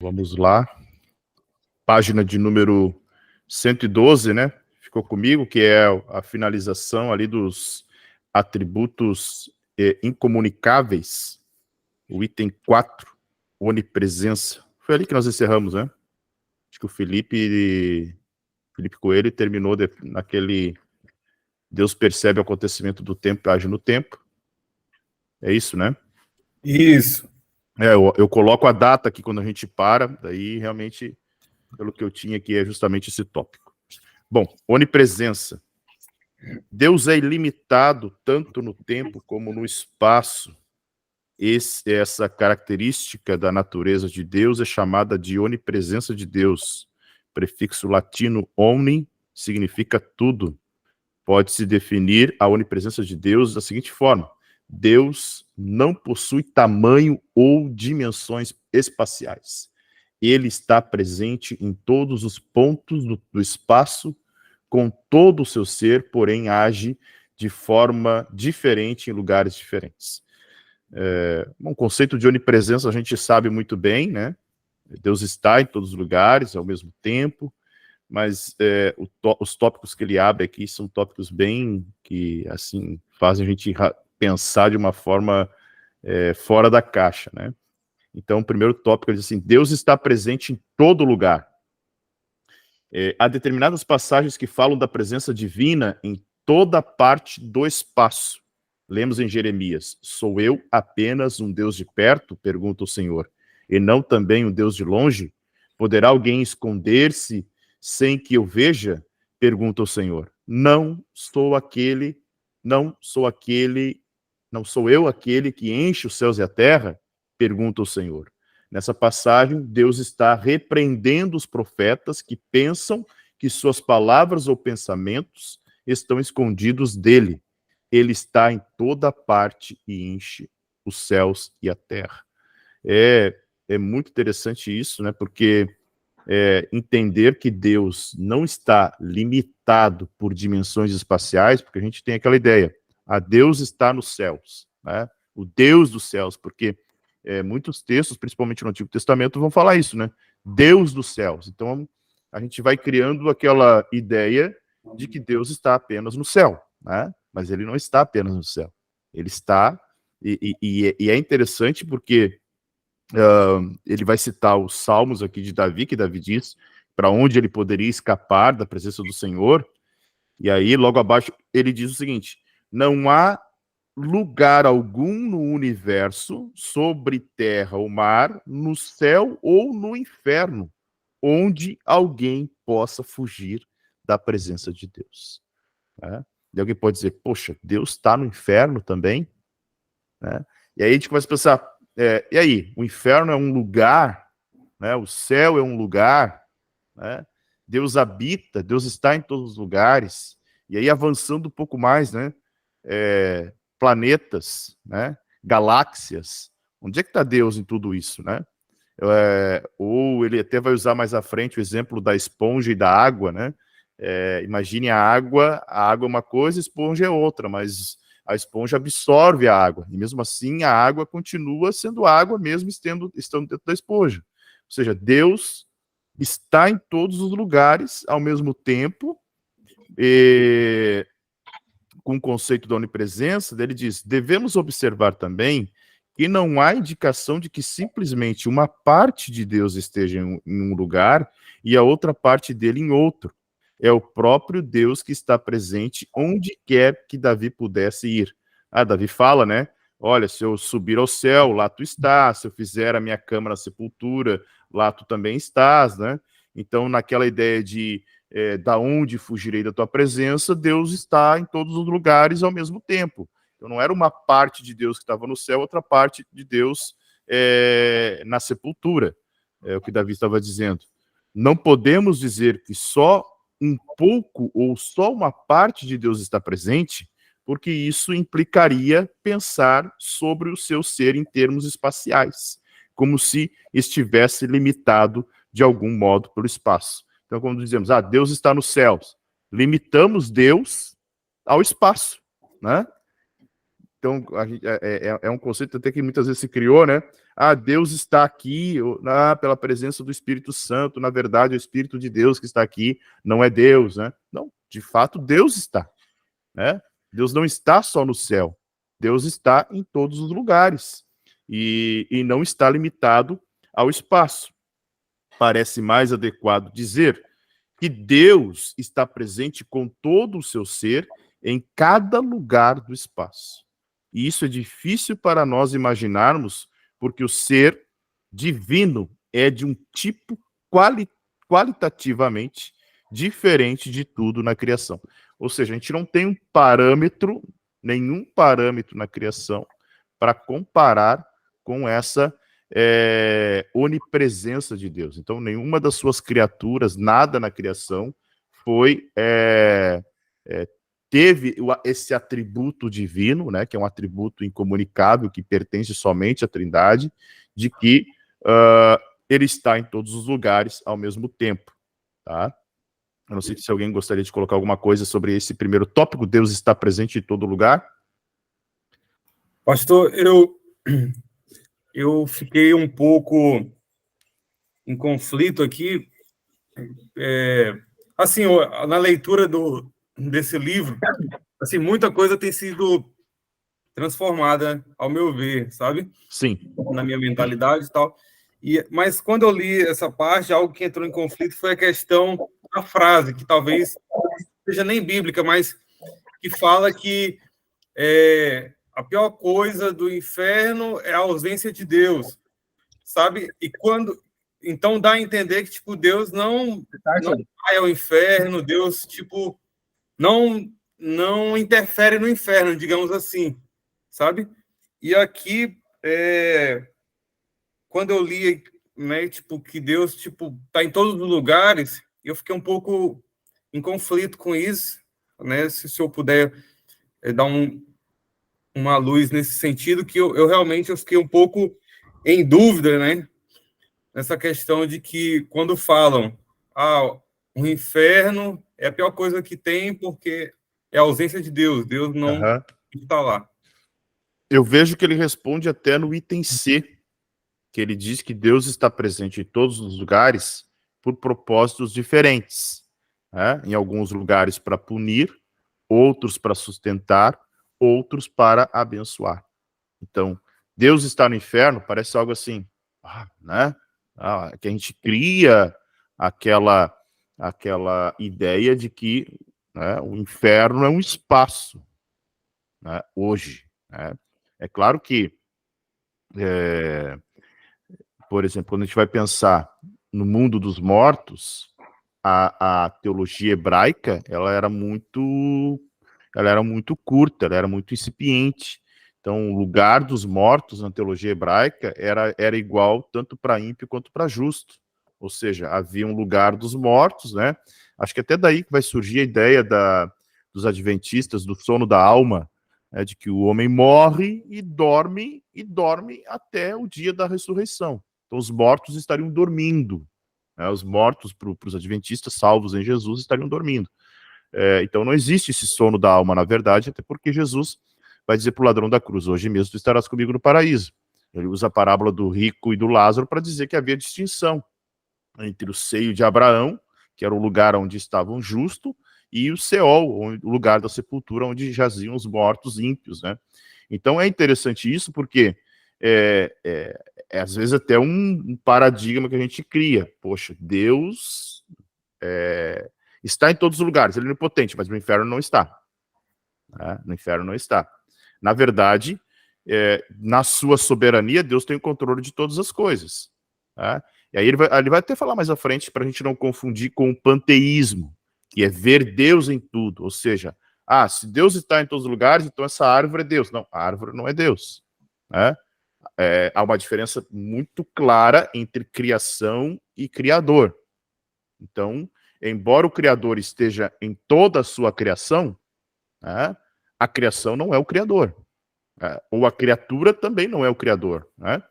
Vamos lá. Página de número 112, né? Ficou comigo, que é a finalização ali dos atributos incomunicáveis. O item 4, onipresença. Foi ali que nós encerramos, né? Acho que o Felipe Coelho terminou naquele Deus percebe o acontecimento do tempo e age no tempo. É isso, né? Isso. Eu coloco a data aqui quando a gente para, daí realmente, pelo que eu tinha aqui, é justamente esse tópico. Bom, onipresença. Deus é ilimitado tanto no tempo como no espaço. Essa característica da natureza de Deus é chamada de onipresença de Deus. Prefixo latino omni significa tudo. Pode-se definir a onipresença de Deus da seguinte forma: Deus não possui tamanho ou dimensões espaciais. Ele está presente em todos os pontos do espaço, com todo o seu ser, porém age de forma diferente em lugares diferentes. Um conceito de onipresença a gente sabe muito bem, né? Deus está em todos os lugares ao mesmo tempo, mas os tópicos que ele abre aqui são tópicos bem que, assim, fazem a gente pensar de uma forma fora da caixa, né? Então, o primeiro tópico, ele diz assim: Deus está presente em todo lugar. Há determinadas passagens que falam da presença divina em toda parte do espaço. Lemos em Jeremias: sou eu apenas um Deus de perto? Pergunta o Senhor. E não também um Deus de longe? Poderá alguém esconder-se sem que eu veja? Pergunta o Senhor. Não sou eu aquele que enche os céus e a terra? Pergunta o Senhor. Nessa passagem, Deus está repreendendo os profetas que pensam que suas palavras ou pensamentos estão escondidos dele. Ele está em toda parte e enche os céus e a terra. É muito interessante isso, né? Porque entender que Deus não está limitado por dimensões espaciais, porque a gente tem aquela ideia: Deus está nos céus, né? O Deus dos céus, porque muitos textos, principalmente no Antigo Testamento, vão falar isso, né? Deus dos céus. Então, a gente vai criando aquela ideia de que Deus está apenas no céu, né? Mas ele não está apenas no céu. Ele está, e é interessante porque ele vai citar os salmos aqui de Davi, que Davi diz para onde ele poderia escapar da presença do Senhor. E aí, logo abaixo, ele diz o seguinte: não há lugar algum no universo, sobre terra ou mar, no céu ou no inferno, onde alguém possa fugir da presença de Deus. Né? E alguém pode dizer: poxa, Deus está no inferno também? Né? E aí a gente começa a pensar: e aí, o inferno é um lugar, né? O céu é um lugar, né? Deus habita, Deus está em todos os lugares. E aí, avançando um pouco mais, né? Planetas, né? Galáxias. Onde é que está Deus em tudo isso, né? Ou ele até vai usar mais à frente o exemplo da esponja e da água, né? Imagine a água é uma coisa, a esponja é outra, mas a esponja absorve a água, e mesmo assim a água continua sendo água, mesmo estando dentro da esponja. Ou seja, Deus está em todos os lugares ao mesmo tempo, com o conceito da onipresença, ele diz: devemos observar também que não há indicação de que simplesmente uma parte de Deus esteja em um lugar e a outra parte dele em outro. É o próprio Deus que está presente onde quer que Davi pudesse ir. Davi fala, né? Olha, se eu subir ao céu, lá tu estás. Se eu fizer a minha cama na sepultura, lá tu também estás, né? Então, naquela ideia de da onde fugirei da tua presença, Deus está em todos os lugares ao mesmo tempo. Então, não era uma parte de Deus que estava no céu, outra parte de Deus na sepultura. É o que Davi estava dizendo. Não podemos dizer que só um pouco ou só uma parte de Deus está presente, porque isso implicaria pensar sobre o seu ser em termos espaciais, como se estivesse limitado de algum modo pelo espaço. Então, quando dizemos: Deus está nos céus, limitamos Deus ao espaço, né? Então, é um conceito até que muitas vezes se criou, né? Ah, Deus está aqui, pela presença do Espírito Santo. Na verdade, o Espírito de Deus que está aqui não é Deus, né? Não, de fato, Deus está, né? Deus não está só no céu. Deus está em todos os lugares. E não está limitado ao espaço. Parece mais adequado dizer que Deus está presente com todo o seu ser em cada lugar do espaço. E isso é difícil para nós imaginarmos, porque o ser divino é de um tipo qualitativamente diferente de tudo na criação. Ou seja, a gente não tem nenhum parâmetro na criação para comparar com essa onipresença de Deus. Então, nenhuma das suas criaturas, nada na criação, teve esse atributo divino, né, que é um atributo incomunicável, que pertence somente à Trindade, de que ele está em todos os lugares ao mesmo tempo. Tá? Eu não sei se alguém gostaria de colocar alguma coisa sobre esse primeiro tópico, Deus está presente em todo lugar. Pastor, eu fiquei um pouco em conflito aqui. Assim, na leitura desse livro, assim, muita coisa tem sido transformada, ao meu ver, sabe? Sim. Na minha mentalidade e tal. Mas quando eu li essa parte, algo que entrou em conflito foi a questão da frase, que talvez não seja nem bíblica, mas que fala que a pior coisa do inferno é a ausência de Deus, sabe? Então dá a entender que tipo Deus não vai ao inferno, Deus tipo não interfere no inferno, digamos assim, sabe? E aqui quando eu li, né, tipo que Deus tipo tá em todos os lugares, eu fiquei um pouco em conflito com isso, né? Se eu puder dar uma luz nesse sentido, que eu realmente fiquei um pouco em dúvida, né? Nessa questão de que quando falam o inferno é a pior coisa que tem porque é a ausência de Deus, Deus não está lá. Eu vejo que ele responde até no item C, que ele diz que Deus está presente em todos os lugares por propósitos diferentes. Né? Em alguns lugares para punir, outros para sustentar, outros para abençoar. Então, Deus está no inferno parece algo assim, né? Que a gente cria aquela ideia de que, né, o inferno é um espaço, né, hoje. Né? É claro que, por exemplo, quando a gente vai pensar no mundo dos mortos, a teologia hebraica ela era muito curta, ela era muito incipiente. Então, o lugar dos mortos na teologia hebraica era igual tanto para ímpio quanto para justo. Ou seja, havia um lugar dos mortos, né? Acho que até daí que vai surgir a ideia dos adventistas do sono da alma, né, de que o homem morre e dorme até o dia da ressurreição. Então, os mortos estariam dormindo. Né? Os mortos, para os adventistas salvos em Jesus, estariam dormindo. Então não existe esse sono da alma, na verdade, até porque Jesus vai dizer para o ladrão da cruz, hoje mesmo tu estarás comigo no paraíso. Ele usa a parábola do rico e do Lázaro para dizer que havia distinção entre o seio de Abraão, que era o lugar onde estava um justo, e o Seol, o lugar da sepultura onde jaziam os mortos ímpios. Né? Então é interessante isso porque às vezes até um paradigma que a gente cria. Poxa, Deus está em todos os lugares, ele é onipotente, mas no inferno não está. Né? No inferno não está. Na verdade, na sua soberania, Deus tem o controle de todas as coisas. Tá? E aí ele vai até falar mais à frente, para a gente não confundir com o panteísmo, que é ver Deus em tudo. Ou seja, se Deus está em todos os lugares, então essa árvore é Deus. Não, a árvore não é Deus. Né? Há uma diferença muito clara entre criação e criador. Então, embora o Criador esteja em toda a sua criação, né, a criação não é o Criador. Ou a criatura também não é o Criador. Né?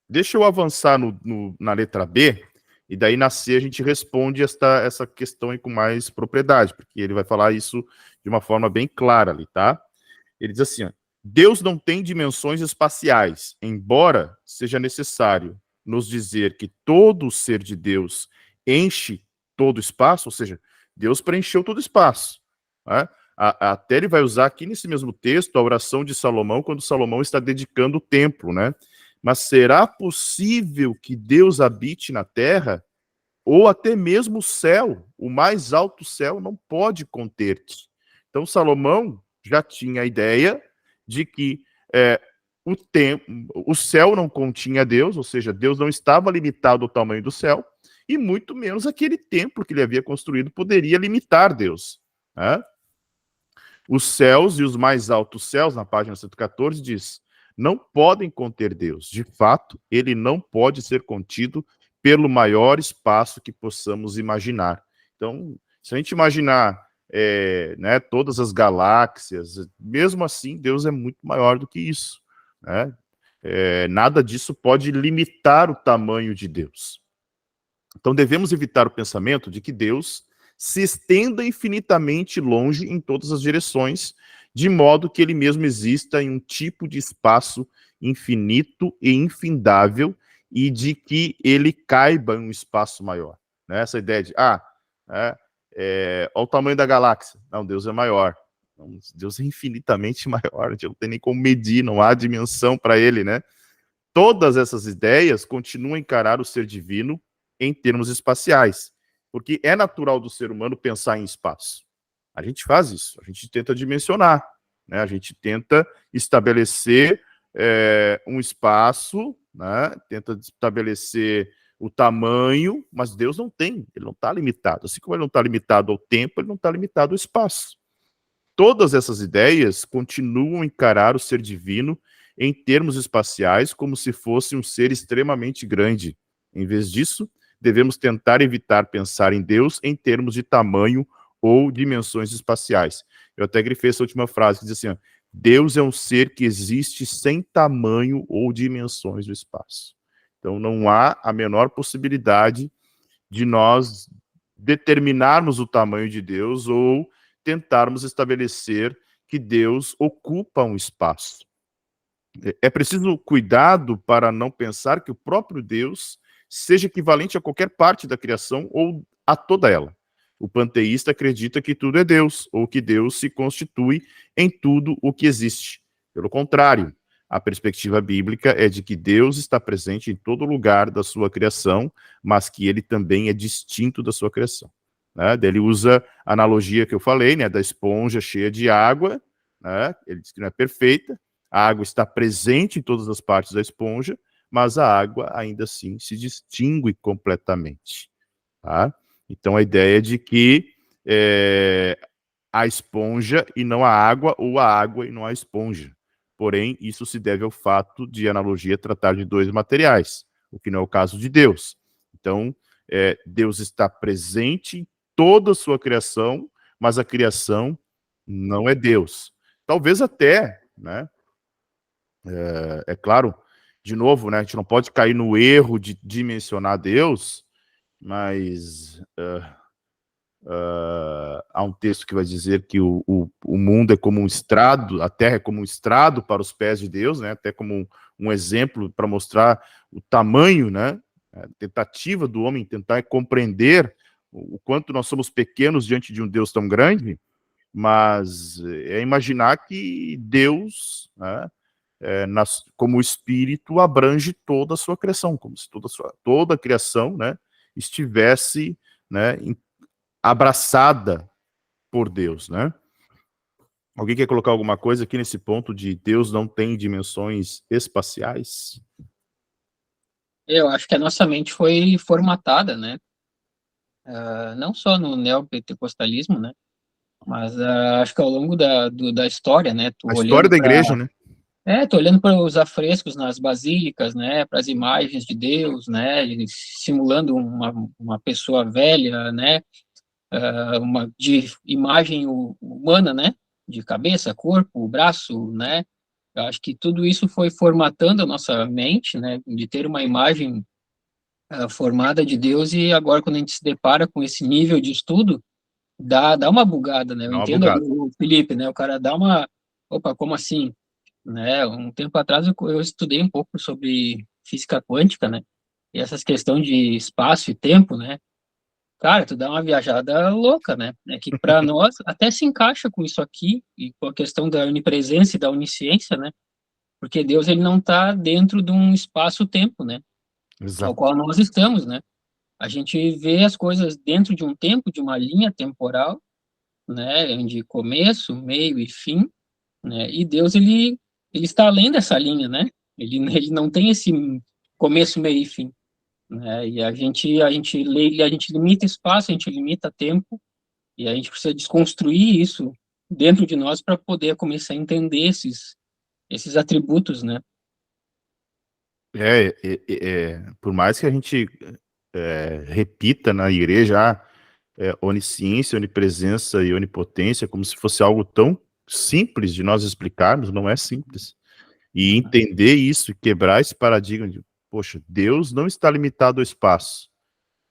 Deixa eu avançar na letra B, E daí na C a gente responde essa questão aí com mais propriedade, porque ele vai falar isso de uma forma bem clara ali, tá? Ele diz assim, ó, Deus não tem dimensões espaciais, embora seja necessário nos dizer que todo o ser de Deus enche todo o espaço, ou seja, Deus preencheu todo o espaço. Né? Até ele vai usar aqui nesse mesmo texto a oração de Salomão, quando Salomão está dedicando o templo, né? Mas será possível que Deus habite na terra? Ou até mesmo o céu, o mais alto céu, não pode conter-te. Então, Salomão já tinha a ideia de que o céu não continha Deus, ou seja, Deus não estava limitado ao tamanho do céu, e muito menos aquele templo que ele havia construído poderia limitar Deus. Né? Os céus e os mais altos céus, na página 114, diz, não podem conter Deus. De fato, ele não pode ser contido pelo maior espaço que possamos imaginar. Então, se a gente imaginar né, todas as galáxias, mesmo assim, Deus é muito maior do que isso. Né? Nada disso pode limitar o tamanho de Deus. Então, devemos evitar o pensamento de que Deus se estenda infinitamente longe em todas as direções, de modo que ele mesmo exista em um tipo de espaço infinito e infindável, e de que ele caiba em um espaço maior. Né? Essa ideia de, olha o tamanho da galáxia. Não, Deus é maior. Não, Deus é infinitamente maior, a gente não tem nem como medir, não há dimensão para ele, né? Todas essas ideias continuam a encarar o ser divino em termos espaciais, porque é natural do ser humano pensar em espaço. A gente faz isso, a gente tenta dimensionar, né? A gente tenta estabelecer um espaço, né? Tenta estabelecer o tamanho, mas Deus não tem, ele não está limitado. Assim como ele não está limitado ao tempo, ele não está limitado ao espaço. Todas essas ideias continuam a encarar o ser divino em termos espaciais como se fosse um ser extremamente grande. Em vez disso, devemos tentar evitar pensar em Deus em termos de tamanho ou dimensões espaciais. Eu até grifei essa última frase, que diz assim, ó, Deus é um ser que existe sem tamanho ou dimensões do espaço. Então, não há a menor possibilidade de nós determinarmos o tamanho de Deus ou tentarmos estabelecer que Deus ocupa um espaço. É preciso cuidado para não pensar que o próprio Deus seja equivalente a qualquer parte da criação ou a toda ela. O panteísta acredita que tudo é Deus, ou que Deus se constitui em tudo o que existe. Pelo contrário, a perspectiva bíblica é de que Deus está presente em todo lugar da sua criação, mas que ele também é distinto da sua criação. Né? Ele usa a analogia que eu falei, né, da esponja cheia de água, né? Ele diz que não é perfeita, a água está presente em todas as partes da esponja, mas a água ainda assim se distingue completamente. Tá? Então a ideia é de que a esponja e não a água, ou a água e não a esponja. Porém, isso se deve ao fato de a analogia tratar de dois materiais, o que não é o caso de Deus. Então, Deus está presente em toda a sua criação, mas a criação não é Deus. Talvez até, né? Claro, de novo, né? A gente não pode cair no erro de dimensionar Deus, mas há um texto que vai dizer que o mundo é como um estrado, a terra é como um estrado para os pés de Deus, né? Até como um exemplo para mostrar o tamanho, né? A tentativa do homem tentar compreender o quanto nós somos pequenos diante de um Deus tão grande, mas é imaginar que Deus, né, como espírito, abrange toda a sua criação, como se toda a criação, né, estivesse, né, abraçada por Deus, né? Alguém quer colocar alguma coisa aqui nesse ponto de Deus não tem dimensões espaciais? Eu acho que a nossa mente foi formatada, né? Não só no neopentecostalismo, né? Mas acho que ao longo da história, né? A história da igreja, né? Tô olhando para os afrescos nas basílicas, né? Para as imagens de Deus, né? Simulando uma pessoa velha, né? De imagem humana, né? De cabeça, corpo, braço, né? Eu acho que tudo isso foi formatando a nossa mente, né? De ter uma imagem formada de Deus, e agora quando a gente se depara com esse nível de estudo, dá uma bugada, né? Eu Dá uma entendo ali bugada. o Felipe, né? O cara dá uma, opa, como assim? Né? Um tempo atrás eu estudei um pouco sobre física quântica, né? E essas questões de espaço e tempo, né? Cara, tu dá uma viajada louca, né? É que para nós até se encaixa com isso aqui e com a questão da onipresença e da onisciência, né? Porque Deus ele não está dentro de um espaço-tempo, né? Ao Exato. qual nós estamos, né? A gente vê as coisas dentro de um tempo, de uma linha temporal, né? De começo, meio e fim, né? E Deus ele está além dessa linha, né? Ele não tem esse começo, meio e fim, né? E a gente limita espaço, a gente limita tempo, e a gente precisa desconstruir isso dentro de nós para poder começar a entender esses atributos, né? Por mais que a gente repita na igreja onisciência, onipresença e onipotência, como se fosse algo tão simples de nós explicarmos, não é simples. E entender isso, quebrar esse paradigma de, poxa, Deus não está limitado ao espaço.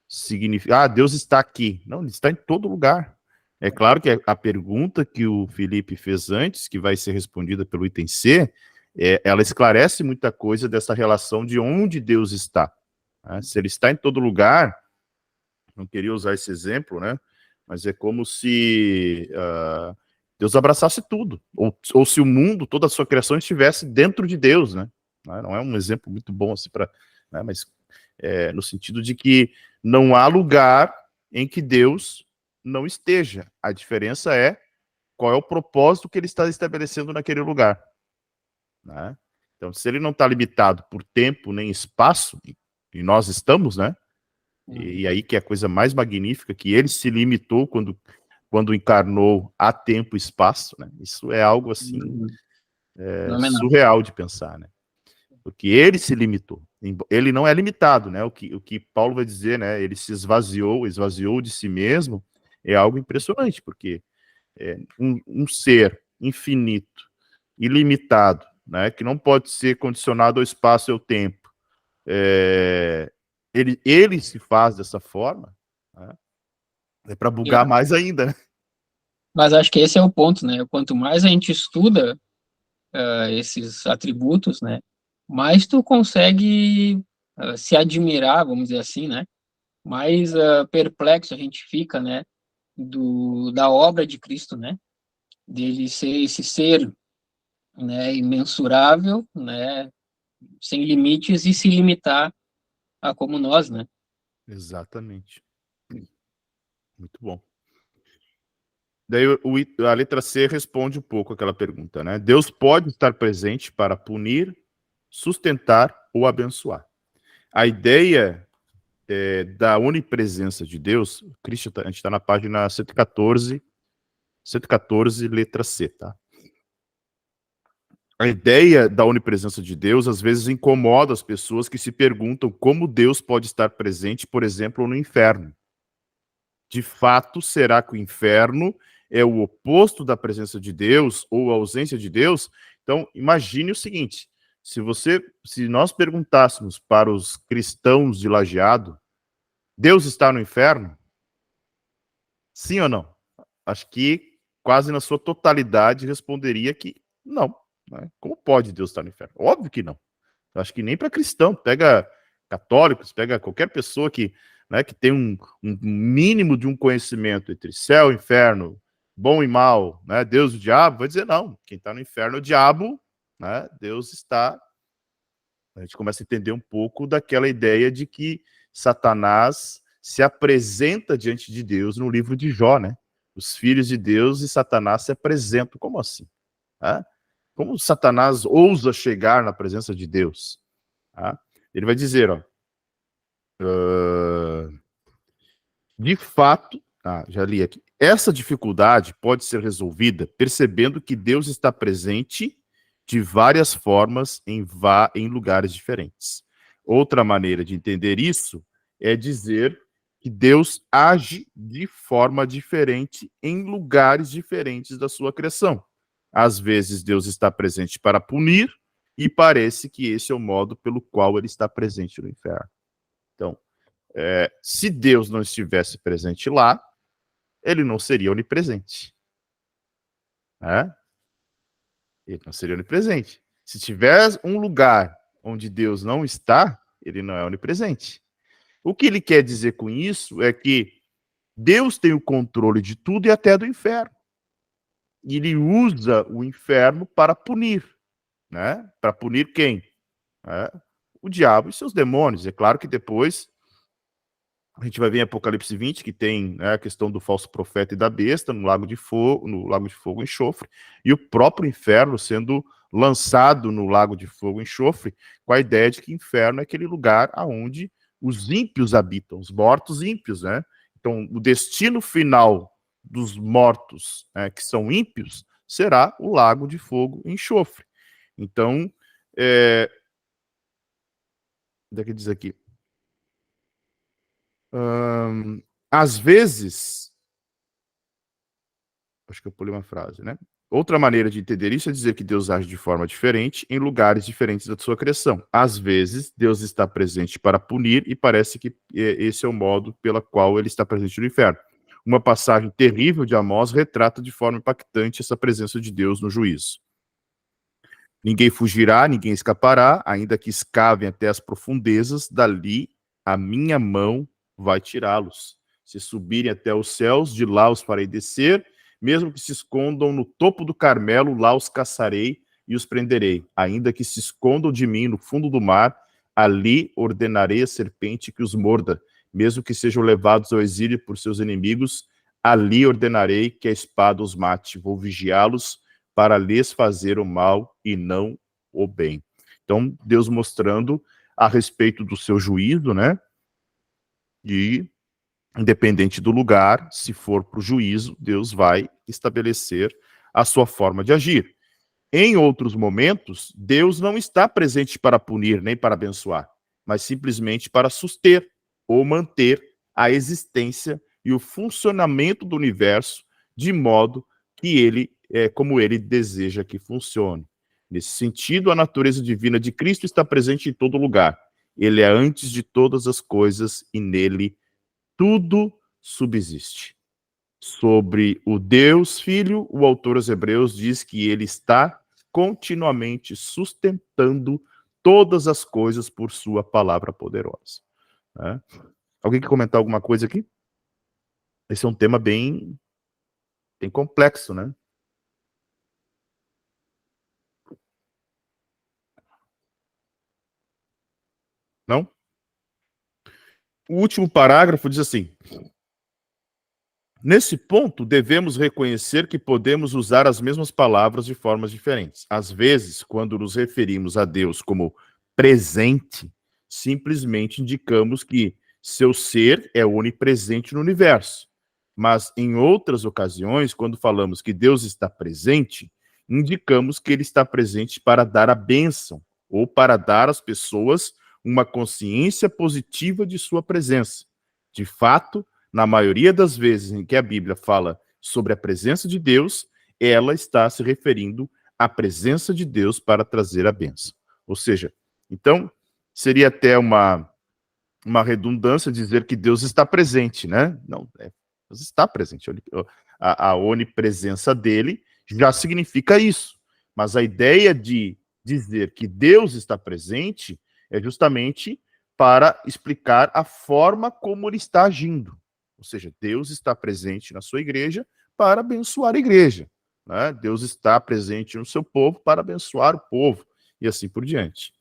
Significa, Deus está aqui. Não, ele está em todo lugar. É claro que a pergunta que o Felipe fez antes, que vai ser respondida pelo item C, ela esclarece muita coisa dessa relação de onde Deus está. Né? Se ele está em todo lugar, não queria usar esse exemplo, né? Mas é como se Deus abraçasse tudo, ou se o mundo, toda a sua criação estivesse dentro de Deus, né? Não é um exemplo muito bom assim para, né? Mas no sentido de que não há lugar em que Deus não esteja. A diferença é qual é o propósito que ele está estabelecendo naquele lugar, né? Então, se ele não está limitado por tempo nem espaço, e nós estamos, né? E aí que é a coisa mais magnífica, que ele se limitou quando encarnou a tempo e espaço, né? Isso é algo assim surreal de pensar, né? Porque ele se limitou. Ele não é limitado, né? O que Paulo vai dizer, né? Ele se esvaziou de si mesmo, é algo impressionante, porque um ser infinito, ilimitado, né? Que não pode ser condicionado ao espaço e ao tempo. Ele se faz dessa forma, né? É para bugar mais ainda, né? Mas acho que esse é o ponto, né? Quanto mais a gente estuda esses atributos, né? Mais tu consegue se admirar, vamos dizer assim, né? Mais perplexo a gente fica, né? Da obra de Cristo, né? Dele ser esse ser, né? Imensurável, né? Sem limites e se limitar a como nós, né? Exatamente. Muito bom. Daí a letra C responde um pouco aquela pergunta, né? Deus pode estar presente para punir, sustentar ou abençoar. A ideia da onipresença de Deus, Cristo, a gente está na página 114, letra C, tá? A ideia da onipresença de Deus às vezes incomoda as pessoas que se perguntam como Deus pode estar presente, por exemplo, no inferno. De fato, será que o inferno é o oposto da presença de Deus ou a ausência de Deus? Então, imagine o seguinte, se nós perguntássemos para os cristãos de Lajeado, Deus está no inferno? Sim ou não? Acho que quase na sua totalidade responderia que não. Né? Como pode Deus estar no inferno? Óbvio que não. Eu acho que nem para cristão. Pega católicos, pega qualquer pessoa que tem um mínimo de um conhecimento entre céu e inferno, bom e mal, né, Deus e o diabo, vai dizer não. Quem está no inferno é o diabo, né, Deus está... A gente começa a entender um pouco daquela ideia de que Satanás se apresenta diante de Deus no livro de Jó, né? Os filhos de Deus e Satanás se apresentam. Como assim? Como Satanás ousa chegar na presença de Deus? Ele vai dizer, de fato, já li aqui, essa dificuldade pode ser resolvida percebendo que Deus está presente de várias formas em lugares diferentes. Outra maneira de entender isso é dizer que Deus age de forma diferente em lugares diferentes da sua criação. Às vezes Deus está presente para punir, e parece que esse é o modo pelo qual ele está presente no inferno. Então, se Deus não estivesse presente lá, ele não seria onipresente. Né? Ele não seria onipresente. Se tiver um lugar onde Deus não está, ele não é onipresente. O que ele quer dizer com isso é que Deus tem o controle de tudo e até do inferno. E ele usa o inferno para punir. Né? Para punir quem? O diabo e seus demônios. É claro que depois a gente vai ver em Apocalipse 20 que tem, né, a questão do falso profeta e da besta no lago de fogo e enxofre, e o próprio inferno sendo lançado no lago de fogo e enxofre, com a ideia de que inferno é aquele lugar aonde os ímpios habitam, os mortos ímpios, né? Então, o destino final dos mortos, né, que são ímpios, será o lago de fogo e enxofre. Então, onde é que diz aqui? Às vezes, acho que eu pulei uma frase, né? Outra maneira de entender isso é dizer que Deus age de forma diferente em lugares diferentes da sua criação. Às vezes, Deus está presente para punir e parece que esse é o modo pela qual ele está presente no inferno. Uma passagem terrível de Amós retrata de forma impactante essa presença de Deus no juízo. Ninguém fugirá, ninguém escapará, ainda que escavem até as profundezas, dali a minha mão vai tirá-los. Se subirem até os céus, de lá os farei descer, mesmo que se escondam no topo do Carmelo, lá os caçarei e os prenderei. Ainda que se escondam de mim no fundo do mar, ali ordenarei a serpente que os morda. Mesmo que sejam levados ao exílio por seus inimigos, ali ordenarei que a espada os mate. Vou vigiá-los para lhes fazer o mal e não o bem. Então, Deus mostrando a respeito do seu juízo, né? E, independente do lugar, se for para o juízo, Deus vai estabelecer a sua forma de agir. Em outros momentos, Deus não está presente para punir nem para abençoar, mas simplesmente para suster ou manter a existência e o funcionamento do universo de modo que ele, como ele deseja que funcione. Nesse sentido, a natureza divina de Cristo está presente em todo lugar. Ele é antes de todas as coisas e nele tudo subsiste. Sobre o Deus Filho, o autor aos Hebreus diz que ele está continuamente sustentando todas as coisas por sua palavra poderosa. Né? Alguém quer comentar alguma coisa aqui? Esse é um tema bem complexo, né? Não? O último parágrafo diz assim: nesse ponto, devemos reconhecer que podemos usar as mesmas palavras de formas diferentes. Às vezes, quando nos referimos a Deus como presente, simplesmente indicamos que seu ser é onipresente no universo. Mas, em outras ocasiões, quando falamos que Deus está presente, indicamos que ele está presente para dar a bênção ou para dar às pessoas uma consciência positiva de sua presença. De fato, na maioria das vezes em que a Bíblia fala sobre a presença de Deus, ela está se referindo à presença de Deus para trazer a bênção. Ou seja, então, seria até uma redundância dizer que Deus está presente, né? Não, Deus está presente. A onipresença dele já significa isso. Mas a ideia de dizer que Deus está presente é justamente para explicar a forma como ele está agindo. Ou seja, Deus está presente na sua igreja para abençoar a igreja. Né? Deus está presente no seu povo para abençoar o povo. E assim por diante.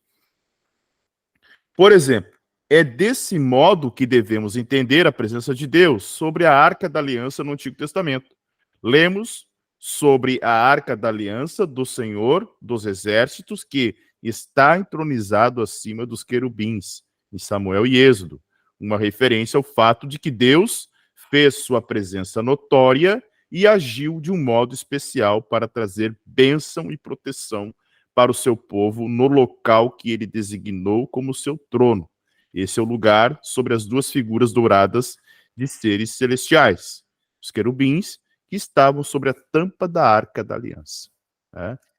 Por exemplo, é desse modo que devemos entender a presença de Deus sobre a Arca da Aliança no Antigo Testamento. Lemos sobre a Arca da Aliança do Senhor dos Exércitos, que está entronizado acima dos querubins, em Samuel e Êxodo, uma referência ao fato de que Deus fez sua presença notória e agiu de um modo especial para trazer bênção e proteção para o seu povo no local que ele designou como seu trono. Esse é o lugar sobre as duas figuras douradas de seres celestiais, os querubins, que estavam sobre a tampa da Arca da Aliança.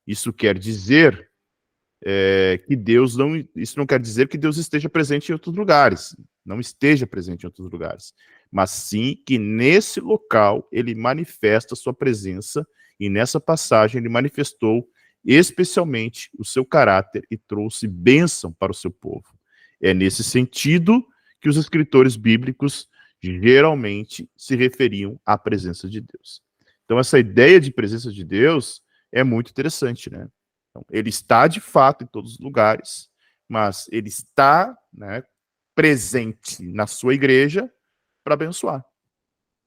Isso quer dizer que Deus não... Isso não quer dizer que Deus esteja presente em outros lugares. não esteja presente em outros lugares, mas sim que nesse local ele manifesta a sua presença, e nessa passagem ele manifestou especialmente o seu caráter e trouxe bênção para o seu povo. É nesse sentido que os escritores bíblicos geralmente se referiam à presença de Deus. Então, essa ideia de presença de Deus é muito interessante, né? Então, ele está, de fato, em todos os lugares, mas ele está, né, presente na sua igreja para abençoar.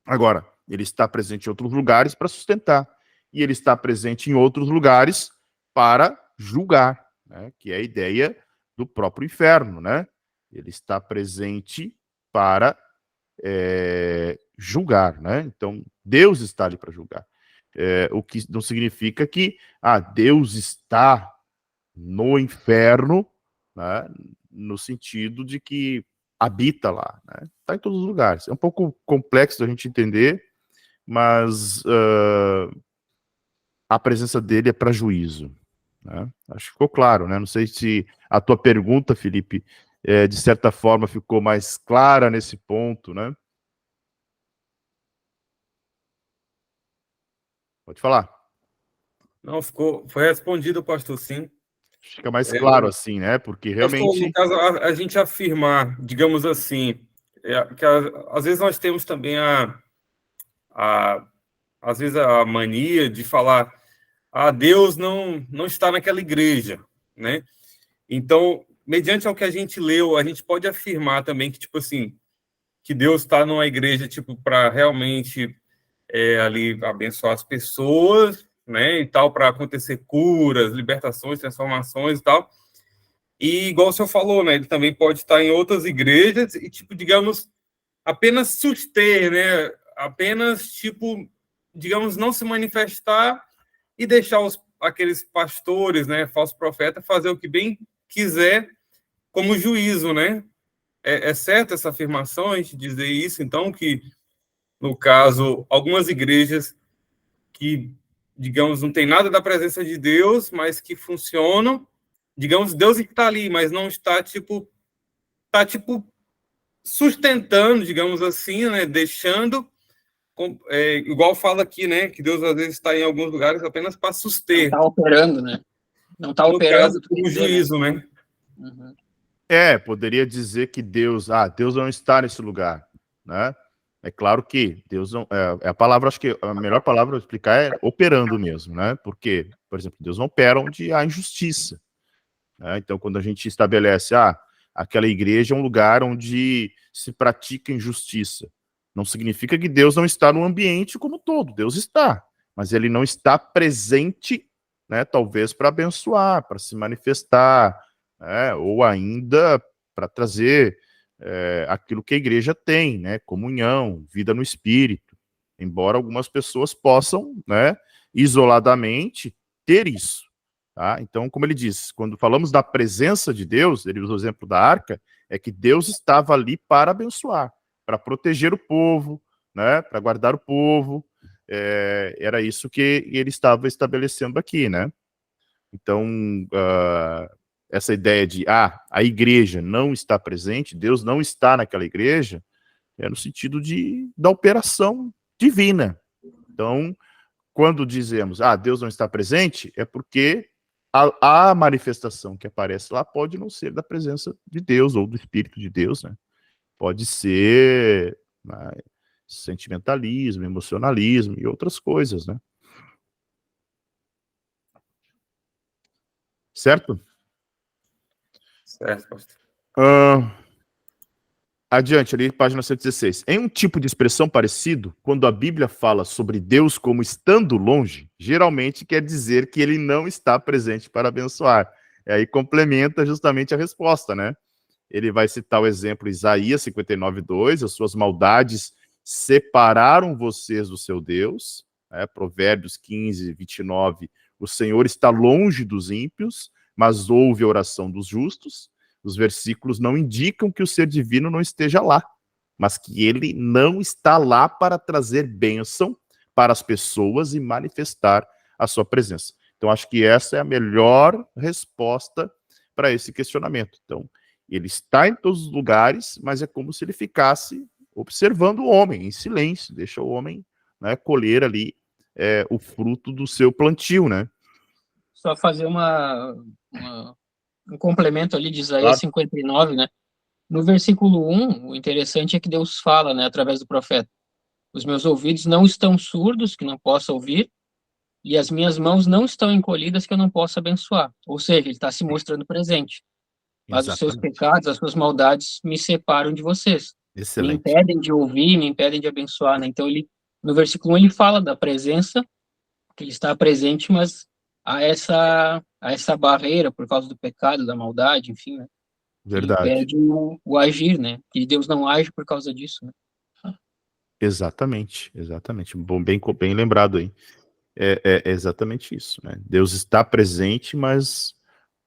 Agora, ele está presente em outros lugares para sustentar, e ele está presente em outros lugares para julgar, né? Que é a ideia do próprio inferno, né? Ele está presente para julgar, né? Então, Deus está ali para julgar. O que não significa que Deus está no inferno, né? No sentido de que habita lá, né? Está em todos os lugares. É um pouco complexo a gente entender, mas a presença dele é para juízo, né? Acho que ficou claro, né? Não sei se a tua pergunta, Felipe, de certa forma ficou mais clara nesse ponto, né? Pode falar. Não, foi respondido, pastor, sim. Fica mais claro assim, né? Porque Pastor, realmente... no caso, a gente afirmar, digamos assim, que às vezes nós temos também às vezes a mania de falar, Deus não está naquela igreja, né? Então, mediante ao que a gente leu, a gente pode afirmar também que, tipo assim, que Deus está numa igreja, tipo, para realmente ali abençoar as pessoas, né, e tal, para acontecer curas, libertações, transformações e tal. E igual o senhor falou, né, ele também pode estar em outras igrejas e, tipo, digamos, apenas suster, né, apenas, tipo, digamos, não se manifestar e deixar aqueles pastores, né, falsos profetas, fazer o que bem quiser como juízo, né? É certo essa afirmação, a gente dizer isso, então, que, no caso, algumas igrejas que, digamos, não tem nada da presença de Deus, mas que funcionam, digamos, Deus está ali, mas não está, tipo, sustentando, digamos assim, né, deixando, igual fala aqui, né, que Deus às vezes está em alguns lugares apenas para suster. Não está operando, né? Não está operando. No caso, como juízo, né? Uhum. Poderia dizer que Deus não está nesse lugar, né? É claro que Deus não... a palavra, acho que a melhor palavra para explicar é operando mesmo, né? Porque, por exemplo, Deus não opera onde há injustiça, né? Então, quando a gente estabelece, aquela igreja é um lugar onde se pratica injustiça, não significa que Deus não está no ambiente como todo. Deus está, mas ele não está presente, né? Talvez para abençoar, para se manifestar, ou ainda para trazer aquilo que a igreja tem, né? Comunhão, vida no Espírito. Embora algumas pessoas possam, né, isoladamente ter isso. Tá? Então, como ele diz, quando falamos da presença de Deus, ele usa o exemplo da arca, é que Deus estava ali para abençoar, para proteger o povo, né, para guardar o povo. Era isso que ele estava estabelecendo aqui, né? Então, essa ideia de a igreja não está presente, Deus não está naquela igreja, é no sentido da operação divina. Então, quando dizemos, Deus não está presente, é porque a manifestação que aparece lá pode não ser da presença de Deus ou do Espírito de Deus, né? Pode ser, né, sentimentalismo, emocionalismo e outras coisas, né? Certo? Certo, pastor. Adiante, ali, página 116. Em um tipo de expressão parecido, quando a Bíblia fala sobre Deus como estando longe, geralmente quer dizer que ele não está presente para abençoar. E aí complementa justamente a resposta, né? Ele vai citar o exemplo Isaías 59:2, as suas maldades separaram vocês do seu Deus. Provérbios 15:29, o Senhor está longe dos ímpios, mas ouve a oração dos justos. Os versículos não indicam que o ser divino não esteja lá, mas que ele não está lá para trazer bênção para as pessoas e manifestar a sua presença. Então, acho que essa é a melhor resposta para esse questionamento. Então, Ele está em todos os lugares, mas é como se ele ficasse observando o homem, em silêncio, deixa o homem, né, colher ali o fruto do seu plantio, né? Só fazer um complemento ali de Isaías Claro. 59, né? No versículo 1, o interessante é que Deus fala, né, através do profeta: os meus ouvidos não estão surdos, que não possa ouvir, e as minhas mãos não estão encolhidas, que eu não possa abençoar. Ou seja, ele está se mostrando presente. Mas os seus Exatamente. pecados, as suas maldades me separam de vocês. Me Excelente. impedem de ouvir, me impedem de abençoar, né? Então, no versículo 1, ele fala da presença, que ele está presente, mas há essa barreira por causa do pecado, da maldade, enfim, né? Que Verdade. impede o agir, né? Que Deus não age por causa disso, né? Exatamente. Bom, bem lembrado aí. É exatamente isso, né? Deus está presente, mas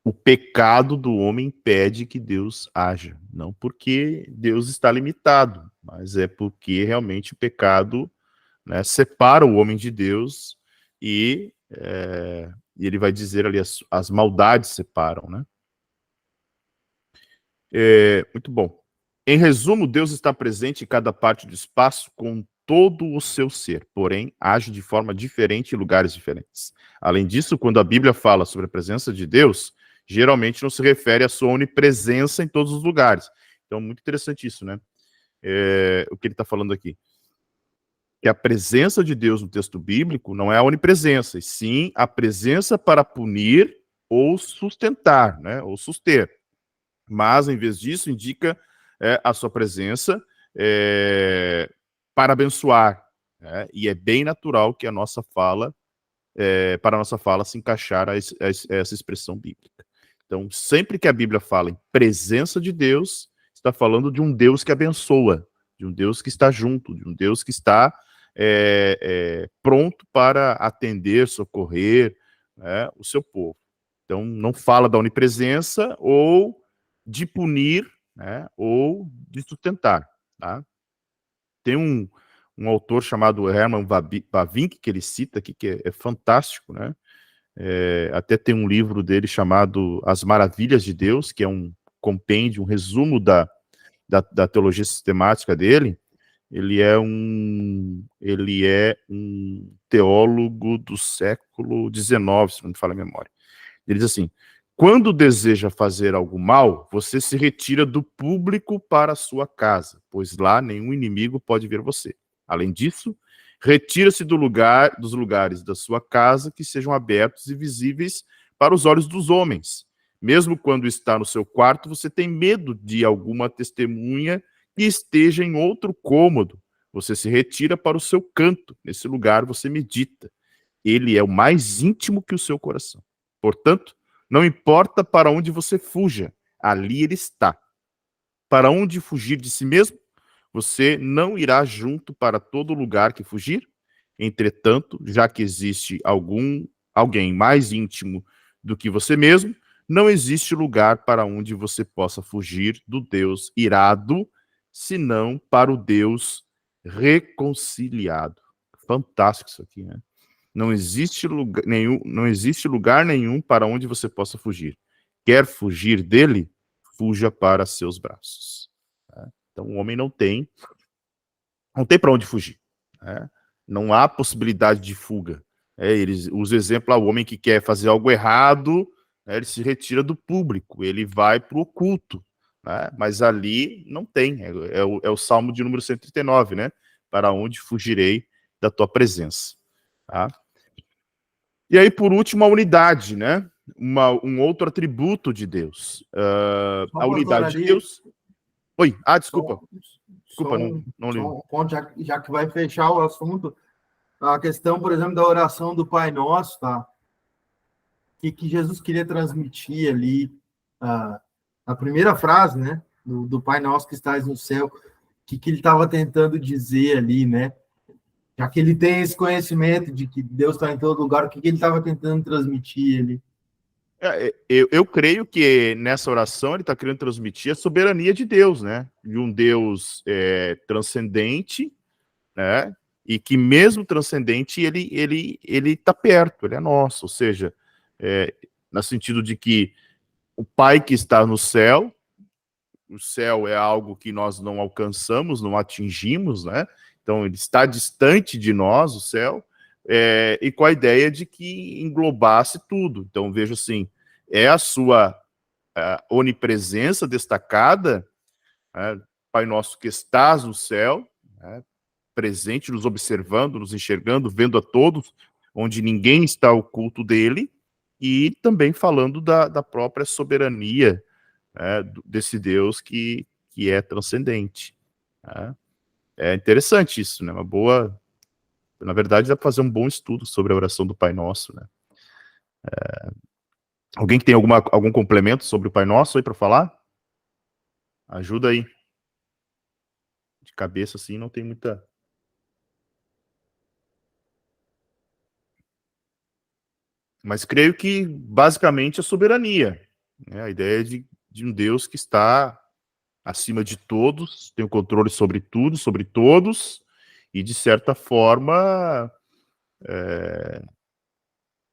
o pecado do homem impede que Deus haja. Não porque Deus está limitado, mas é porque realmente o pecado, né, separa o homem de Deus e ele vai dizer ali, as maldades separam, né? Muito bom. Em resumo, Deus está presente em cada parte do espaço com todo o seu ser, porém, age de forma diferente em lugares diferentes. Além disso, quando a Bíblia fala sobre a presença de Deus, geralmente não se refere à sua onipresença em todos os lugares. Então, muito interessante isso, né? O que ele está falando aqui. Que a presença de Deus no texto bíblico não é a onipresença, e sim a presença para punir ou sustentar, né? Ou suster. Mas, em vez disso, indica a sua presença para abençoar. Né? E é bem natural que a nossa fala, para a nossa fala, se encaixar a essa expressão bíblica. Então, sempre que a Bíblia fala em presença de Deus, está falando de um Deus que abençoa, de um Deus que está junto, de um Deus que está pronto para atender, socorrer, né, o seu povo. Então, não fala da onipresença ou de punir, né, ou de sustentar. Tá? Tem um autor chamado Herman Bavinck, que ele cita aqui, que é fantástico, né? Até tem um livro dele chamado As Maravilhas de Deus, que é um compêndio, um resumo da teologia sistemática dele. Ele é um teólogo do século XIX, se não me falha a memória. Ele diz assim: quando deseja fazer algo mal, você se retira do público para a sua casa, pois lá nenhum inimigo pode ver você. Além disso, retira-se dos lugares da sua casa que sejam abertos e visíveis para os olhos dos homens. Mesmo quando está no seu quarto, você tem medo de alguma testemunha que esteja em outro cômodo. Você se retira para o seu canto. Nesse lugar você medita. Ele é o mais íntimo que o seu coração. Portanto, não importa para onde você fuja, ali ele está. Para onde fugir de si mesmo, você não irá junto para todo lugar que fugir. Entretanto, já que existe alguém mais íntimo do que você mesmo, não existe lugar para onde você possa fugir do Deus irado, senão para o Deus reconciliado. Fantástico isso aqui, né? Não existe lugar nenhum para onde você possa fugir. Quer fugir dele? Fuja para seus braços. Tá? Então o homem não tem para onde fugir. Né? Não há possibilidade de fuga. Eles usam o exemplo, o homem que quer fazer algo errado, né, ele se retira do público, ele vai para o oculto. Né? Mas ali não tem. É o Salmo de número 139, né? Para onde fugirei da tua presença. Tá? E aí, por último, a unidade, né? Um outro atributo de Deus. A unidade de Deus. Oi, desculpa. Desculpa, não li. Só um ponto, já que vai fechar o assunto, a questão, por exemplo, da oração do Pai Nosso, tá? Que Jesus queria transmitir ali, a primeira frase, né? Do Pai Nosso que estás no céu, que ele estava tentando dizer ali, né? Já que ele tem esse conhecimento de que Deus está em todo lugar, o que ele estava tentando transmitir ali? Eu creio que nessa oração ele está querendo transmitir a soberania de Deus, né? De um Deus transcendente, né? E que mesmo transcendente, ele está perto, ele é nosso. Ou seja, no sentido de que o Pai que está no céu o céu é algo que nós não alcançamos, não atingimos, né? Então, ele está distante de nós, o céu, e com a ideia de que englobasse tudo. Então, veja assim, é a sua onipresença destacada, né? Pai nosso que estás no céu, né? Presente, nos observando, nos enxergando, vendo a todos, onde ninguém está oculto dele, e também falando da própria soberania, né, desse Deus que é transcendente. Né? É interessante isso, né? Uma boa... Na verdade, dá para fazer um bom estudo sobre a oração do Pai Nosso, né? Alguém que tem algum complemento sobre o Pai Nosso aí para falar? Ajuda aí. De cabeça, assim, não tem muita... Mas creio que, basicamente, a soberania. Né? A ideia de um Deus que está acima de todos, tem o controle sobre tudo, sobre todos, e, de certa forma,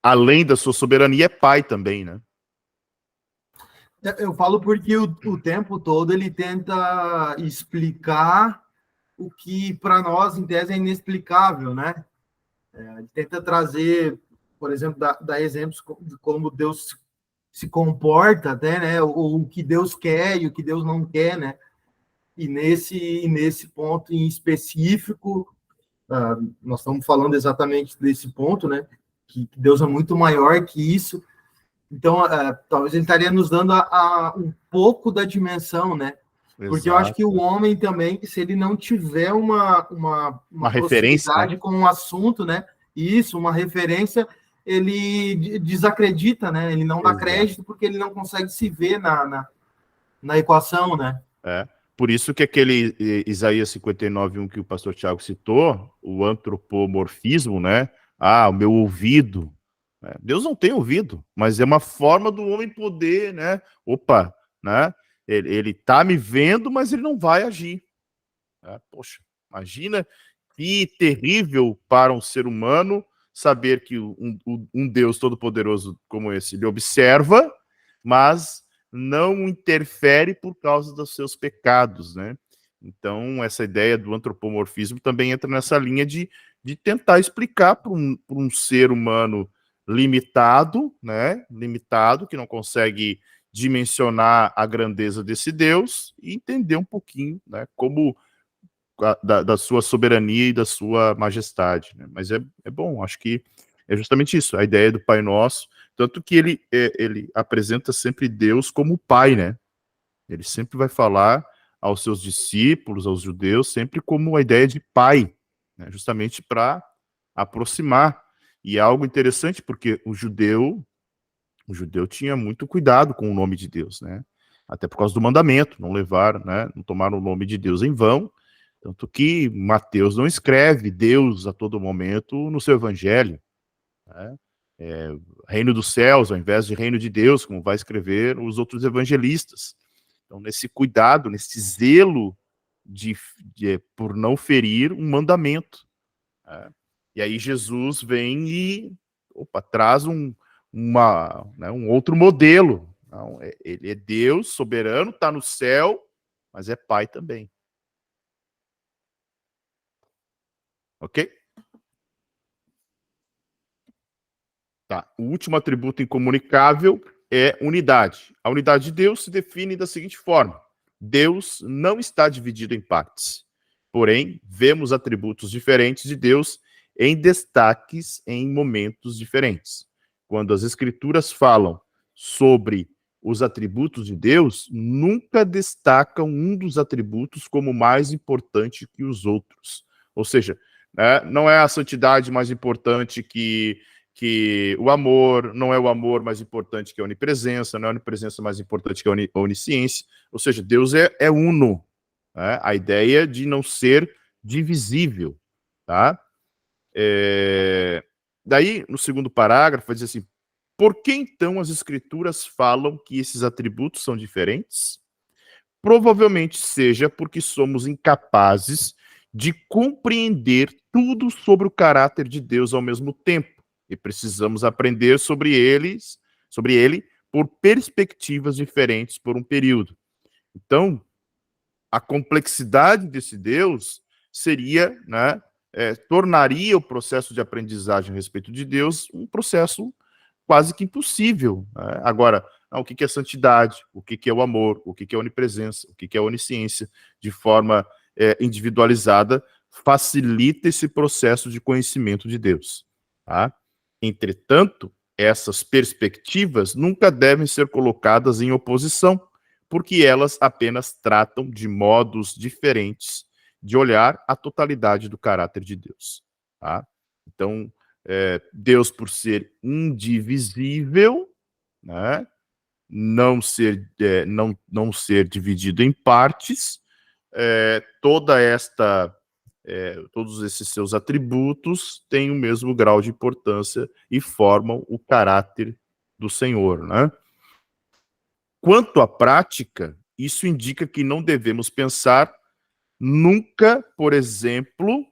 além da sua soberania, é pai também, né? Eu falo porque o tempo todo ele tenta explicar o que para nós, em tese, é inexplicável, né? Ele tenta trazer, por exemplo, dar exemplos de como Deus se comporta, até, né? O que Deus quer e o que Deus não quer, né? E nesse ponto em específico, nós estamos falando exatamente desse ponto, né? Que Deus é muito maior que isso. Então, talvez ele estaria nos dando um pouco da dimensão, né? Porque eu acho que o homem também, se ele não tiver uma referência, proximidade, né? com um assunto, né? Isso, uma referência, ele desacredita, né? Ele não dá crédito porque ele não consegue se ver na equação, né? Por isso que aquele Isaías 59:1 que o pastor Tiago citou, o antropomorfismo, né? O meu ouvido. Né? Deus não tem ouvido, mas é uma forma do homem poder, né? Opa, né? Ele tá me vendo, mas ele não vai agir. Né? Poxa, imagina que terrível para um ser humano saber que um Deus todo-poderoso como esse, ele observa, mas não interfere por causa dos seus pecados, né? Então, essa ideia do antropomorfismo também entra nessa linha de tentar explicar para um ser humano limitado, né? Limitado, que não consegue dimensionar a grandeza desse Deus e entender um pouquinho, né? Como da sua soberania e da sua majestade, né? Mas é bom, acho que é justamente isso, a ideia do Pai Nosso, tanto que ele apresenta sempre Deus como Pai, né? Ele sempre vai falar aos seus discípulos, aos judeus, sempre como a ideia de Pai, né? Justamente para aproximar. E é algo interessante, porque o judeu tinha muito cuidado com o nome de Deus, né? Até por causa do mandamento, não levar, né? Não tomar o nome de Deus em vão. Tanto que Mateus não escreve Deus a todo momento no seu evangelho. Né? Reino dos céus, ao invés de reino de Deus, como vai escrever os outros evangelistas. Então, nesse cuidado, nesse zelo por não ferir um mandamento. Né? E aí Jesus vem e traz um outro modelo. Não, ele é Deus soberano, está no céu, mas é pai também. Ok? Tá. O último atributo incomunicável é unidade. A unidade de Deus se define da seguinte forma: Deus não está dividido em partes. Porém, vemos atributos diferentes de Deus em destaques em momentos diferentes. Quando as Escrituras falam sobre os atributos de Deus, nunca destacam um dos atributos como mais importante que os outros. Ou seja, né, não é a santidade mais importante que o amor, não é o amor mais importante que a onipresença, não é a onipresença mais importante que a onisciência. Ou seja, Deus é uno. Né? A ideia de não ser divisível. Tá? Daí, no segundo parágrafo, vai dizer assim: por que então as Escrituras falam que esses atributos são diferentes? Provavelmente seja porque somos incapazes de compreender tudo sobre o caráter de Deus ao mesmo tempo. E precisamos aprender sobre ele por perspectivas diferentes por um período. Então, a complexidade desse Deus seria, né, tornaria o processo de aprendizagem a respeito de Deus um processo quase que impossível, né? Agora, o que é santidade, o que é o amor, o que é onipresença, o que é onisciência, de forma individualizada, facilita esse processo de conhecimento de Deus. Tá? Entretanto, essas perspectivas nunca devem ser colocadas em oposição, porque elas apenas tratam de modos diferentes de olhar a totalidade do caráter de Deus. Tá? Então, Deus, por ser indivisível, né, não ser dividido em partes, todos esses seus atributos têm o mesmo grau de importância e formam o caráter do Senhor, né? Quanto à prática, isso indica que não devemos pensar nunca, por exemplo,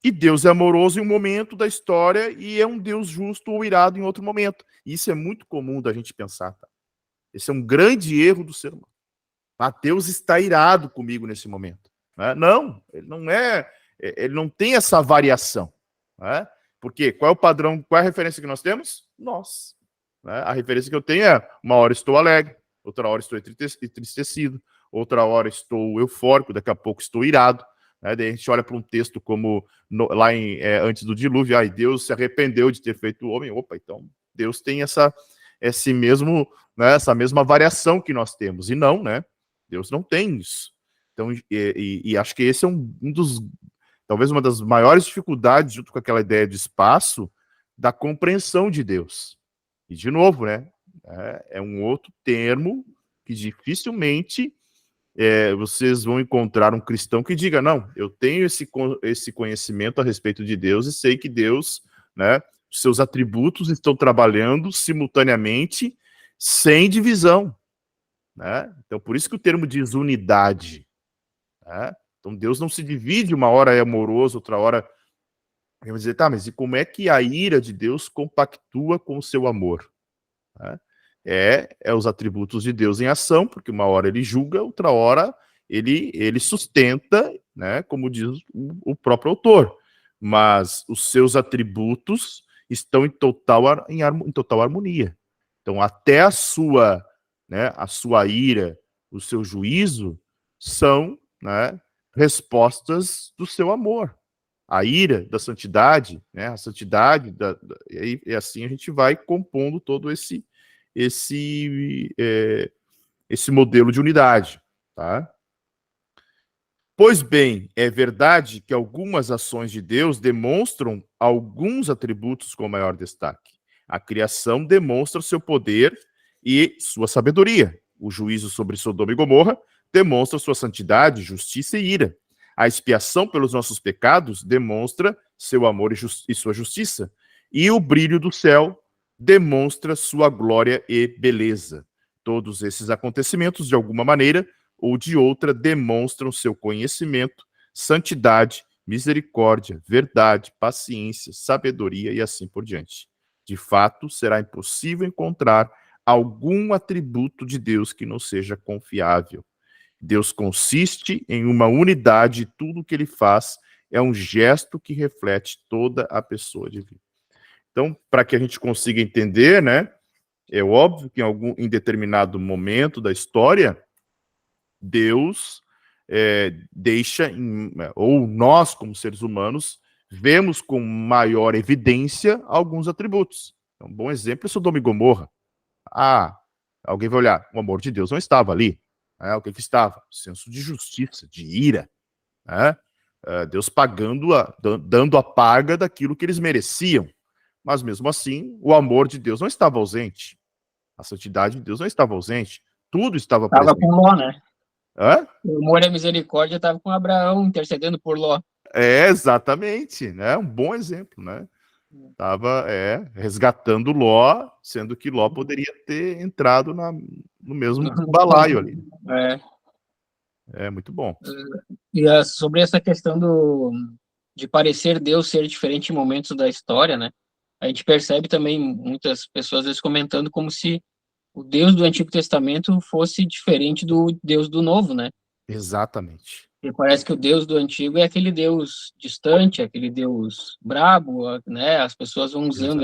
que Deus é amoroso em um momento da história e é um Deus justo ou irado em outro momento. Isso é muito comum da gente pensar. Tá? Esse é um grande erro do ser humano. Deus está irado comigo nesse momento. Né? Não, ele não tem essa variação. Né? Porque qual é o padrão, qual é a referência que nós temos? Nós. Né? A referência que eu tenho é, uma hora estou alegre, outra hora estou entristecido, outra hora estou eufórico, daqui a pouco estou irado. Né? Daí a gente olha para um texto como lá antes do dilúvio, Deus se arrependeu de ter feito o homem. Opa, então Deus tem essa mesma variação que nós temos. E não, né? Deus não tem isso. Então, e acho que esse é talvez uma das maiores dificuldades, junto com aquela ideia de espaço, da compreensão de Deus. E, de novo, né? É um outro termo que dificilmente vocês vão encontrar um cristão que diga, não, eu tenho esse conhecimento a respeito de Deus e sei que Deus, né, seus atributos estão trabalhando simultaneamente, sem divisão. Né? Então, por isso que o termo diz unidade. Né? Então, Deus não se divide, uma hora é amoroso, outra hora... Vamos dizer, tá, mas e como é que a ira de Deus compactua com o seu amor? Né? Os atributos de Deus em ação, porque uma hora ele julga, outra hora ele sustenta, né, como diz o próprio autor. Mas os seus atributos estão em total harmonia. Então, até a sua ira, o seu juízo, são, né, respostas do seu amor. A ira da santidade, né, a santidade, e assim a gente vai compondo todo esse modelo de unidade. Tá? Pois bem, é verdade que algumas ações de Deus demonstram alguns atributos com maior destaque. A criação demonstra seu poder e sua sabedoria. O juízo sobre Sodoma e Gomorra demonstra sua santidade, justiça e ira. A expiação pelos nossos pecados demonstra seu amor e sua justiça. E o brilho do céu demonstra sua glória e beleza. Todos esses acontecimentos, de alguma maneira ou de outra, demonstram seu conhecimento, santidade, misericórdia, verdade, paciência, sabedoria e assim por diante. De fato, será impossível encontrar algum atributo de Deus que não seja confiável. Deus consiste em uma unidade e tudo o que ele faz é um gesto que reflete toda a pessoa divina. Então, para que a gente consiga entender, né, é óbvio que em determinado momento da história, Deus deixa, ou nós, como seres humanos, vemos com maior evidência alguns atributos. Um bom exemplo é Sodoma e Gomorra. Alguém vai olhar, o amor de Deus não estava ali. O que estava? O senso de justiça, de ira. Né? Deus dando a paga daquilo que eles mereciam. Mas mesmo assim, o amor de Deus não estava ausente. A santidade de Deus não estava ausente. Tudo estava presente. Estava com Ló, né? O amor e a misericórdia estava com Abraão, intercedendo por Ló. Exatamente, né? Um bom exemplo, né? Estava resgatando Ló, sendo que Ló poderia ter entrado no mesmo balaio ali. Muito bom. E sobre essa questão de parecer Deus ser diferente em momentos da história, né? A gente percebe também muitas pessoas às vezes comentando como se o Deus do Antigo Testamento fosse diferente do Deus do Novo, né? Exatamente. E parece que o Deus do antigo é aquele Deus distante, aquele Deus brabo, né? As pessoas vão usando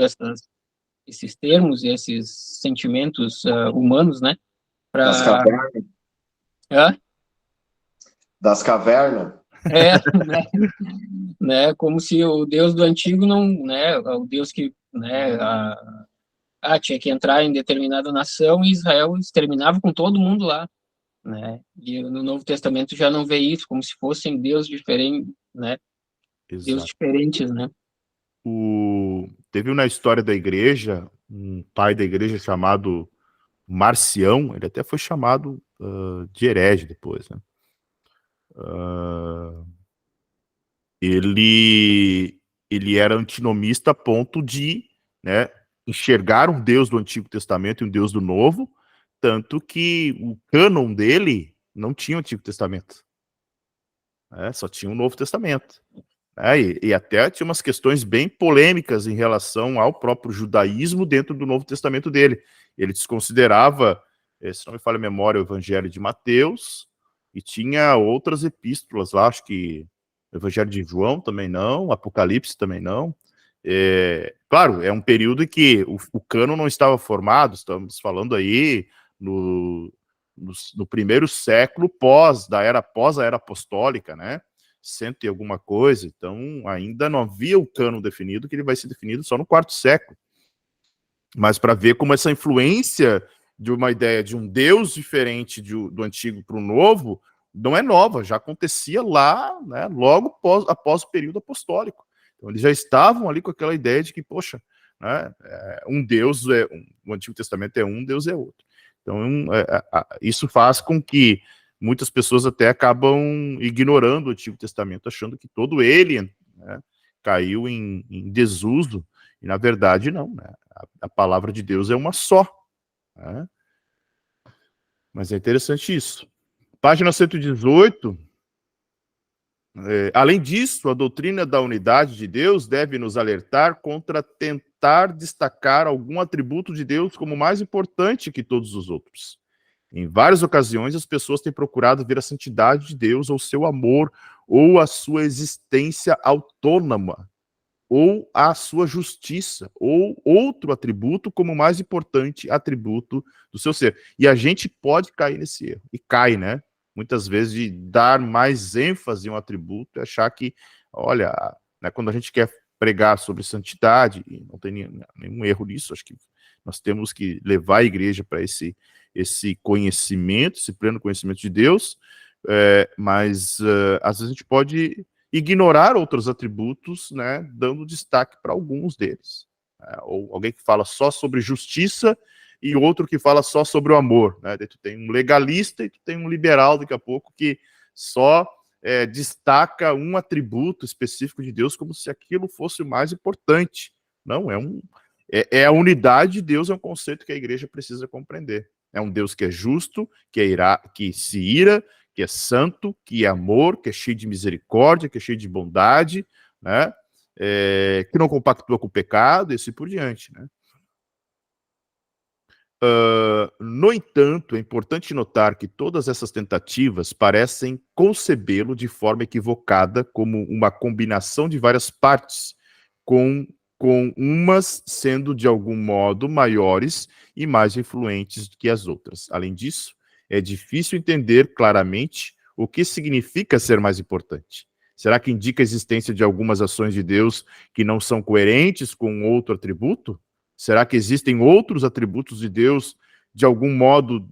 esses termos e esses sentimentos humanos, né? Das Para cavernas. Das cavernas. né? Né? Como se o Deus do antigo não, né? O Deus que, né? Tinha que entrar em determinada nação e Israel exterminava com todo mundo lá, né? E no Novo Testamento já não vê isso, como se fossem Deus diferentes, né? Deus Exato. diferentes, né? Teve na história da igreja um pai da igreja chamado Marcião, ele até foi chamado de herege depois, né? Ele era antinomista a ponto de, né, enxergar um Deus do Antigo Testamento e um Deus do Novo, tanto que o cânon dele não tinha o Antigo Testamento, né, só tinha o Novo Testamento. E até tinha umas questões bem polêmicas em relação ao próprio judaísmo dentro do Novo Testamento dele. Ele desconsiderava, se não me falha a memória, o Evangelho de Mateus, e tinha outras epístolas lá, acho que o Evangelho de João também não, Apocalipse também não. Claro, é um período em que o cânon não estava formado, estamos falando aí no primeiro século pós a era apostólica, né? 100 e alguma coisa, então ainda não havia o cânon definido, que ele vai ser definido só no quarto século. Mas para ver como essa influência de uma ideia de um Deus diferente do antigo para o novo, não é nova, já acontecia lá, né, logo após o período apostólico. Então eles já estavam ali com aquela ideia de que, poxa, né, um Deus, o Antigo Testamento é um, Deus é outro. Então isso faz com que muitas pessoas até acabam ignorando o Antigo Testamento, achando que todo ele, né, caiu em desuso, e na verdade não, né? A palavra de Deus é uma só. Né? Mas é interessante isso. Página 118. Além disso, a doutrina da unidade de Deus deve nos alertar contra tentar destacar algum atributo de Deus como mais importante que todos os outros. Em várias ocasiões, as pessoas têm procurado ver a santidade de Deus, ou seu amor, ou a sua existência autônoma, ou a sua justiça, ou outro atributo como o mais importante atributo do seu ser. E a gente pode cair nesse erro, e cai, né? Muitas vezes de dar mais ênfase em um atributo e achar que, olha, né, quando a gente quer pregar sobre santidade, e não tem nenhum erro nisso, acho que nós temos que levar a igreja para esse conhecimento, esse pleno conhecimento de Deus, mas às vezes a gente pode ignorar outros atributos, né, dando destaque para alguns deles. Ou alguém que fala só sobre justiça e outro que fala só sobre o amor. Né? Tu tem um legalista e tu tem um liberal daqui a pouco que só destaca um atributo específico de Deus como se aquilo fosse o mais importante. Não, a unidade de Deus é um conceito que a igreja precisa compreender. É um Deus que é justo, que se ira, que é santo, que é amor, que é cheio de misericórdia, que é cheio de bondade, né? Que não compactua com o pecado, e assim por diante. Né? No entanto, é importante notar que todas essas tentativas parecem concebê-lo de forma equivocada, como uma combinação de várias partes, com umas sendo de algum modo maiores e mais influentes do que as outras. Além disso, é difícil entender claramente o que significa ser mais importante. Será que indica a existência de algumas ações de Deus que não são coerentes com outro atributo? Será que existem outros atributos de Deus, de algum modo,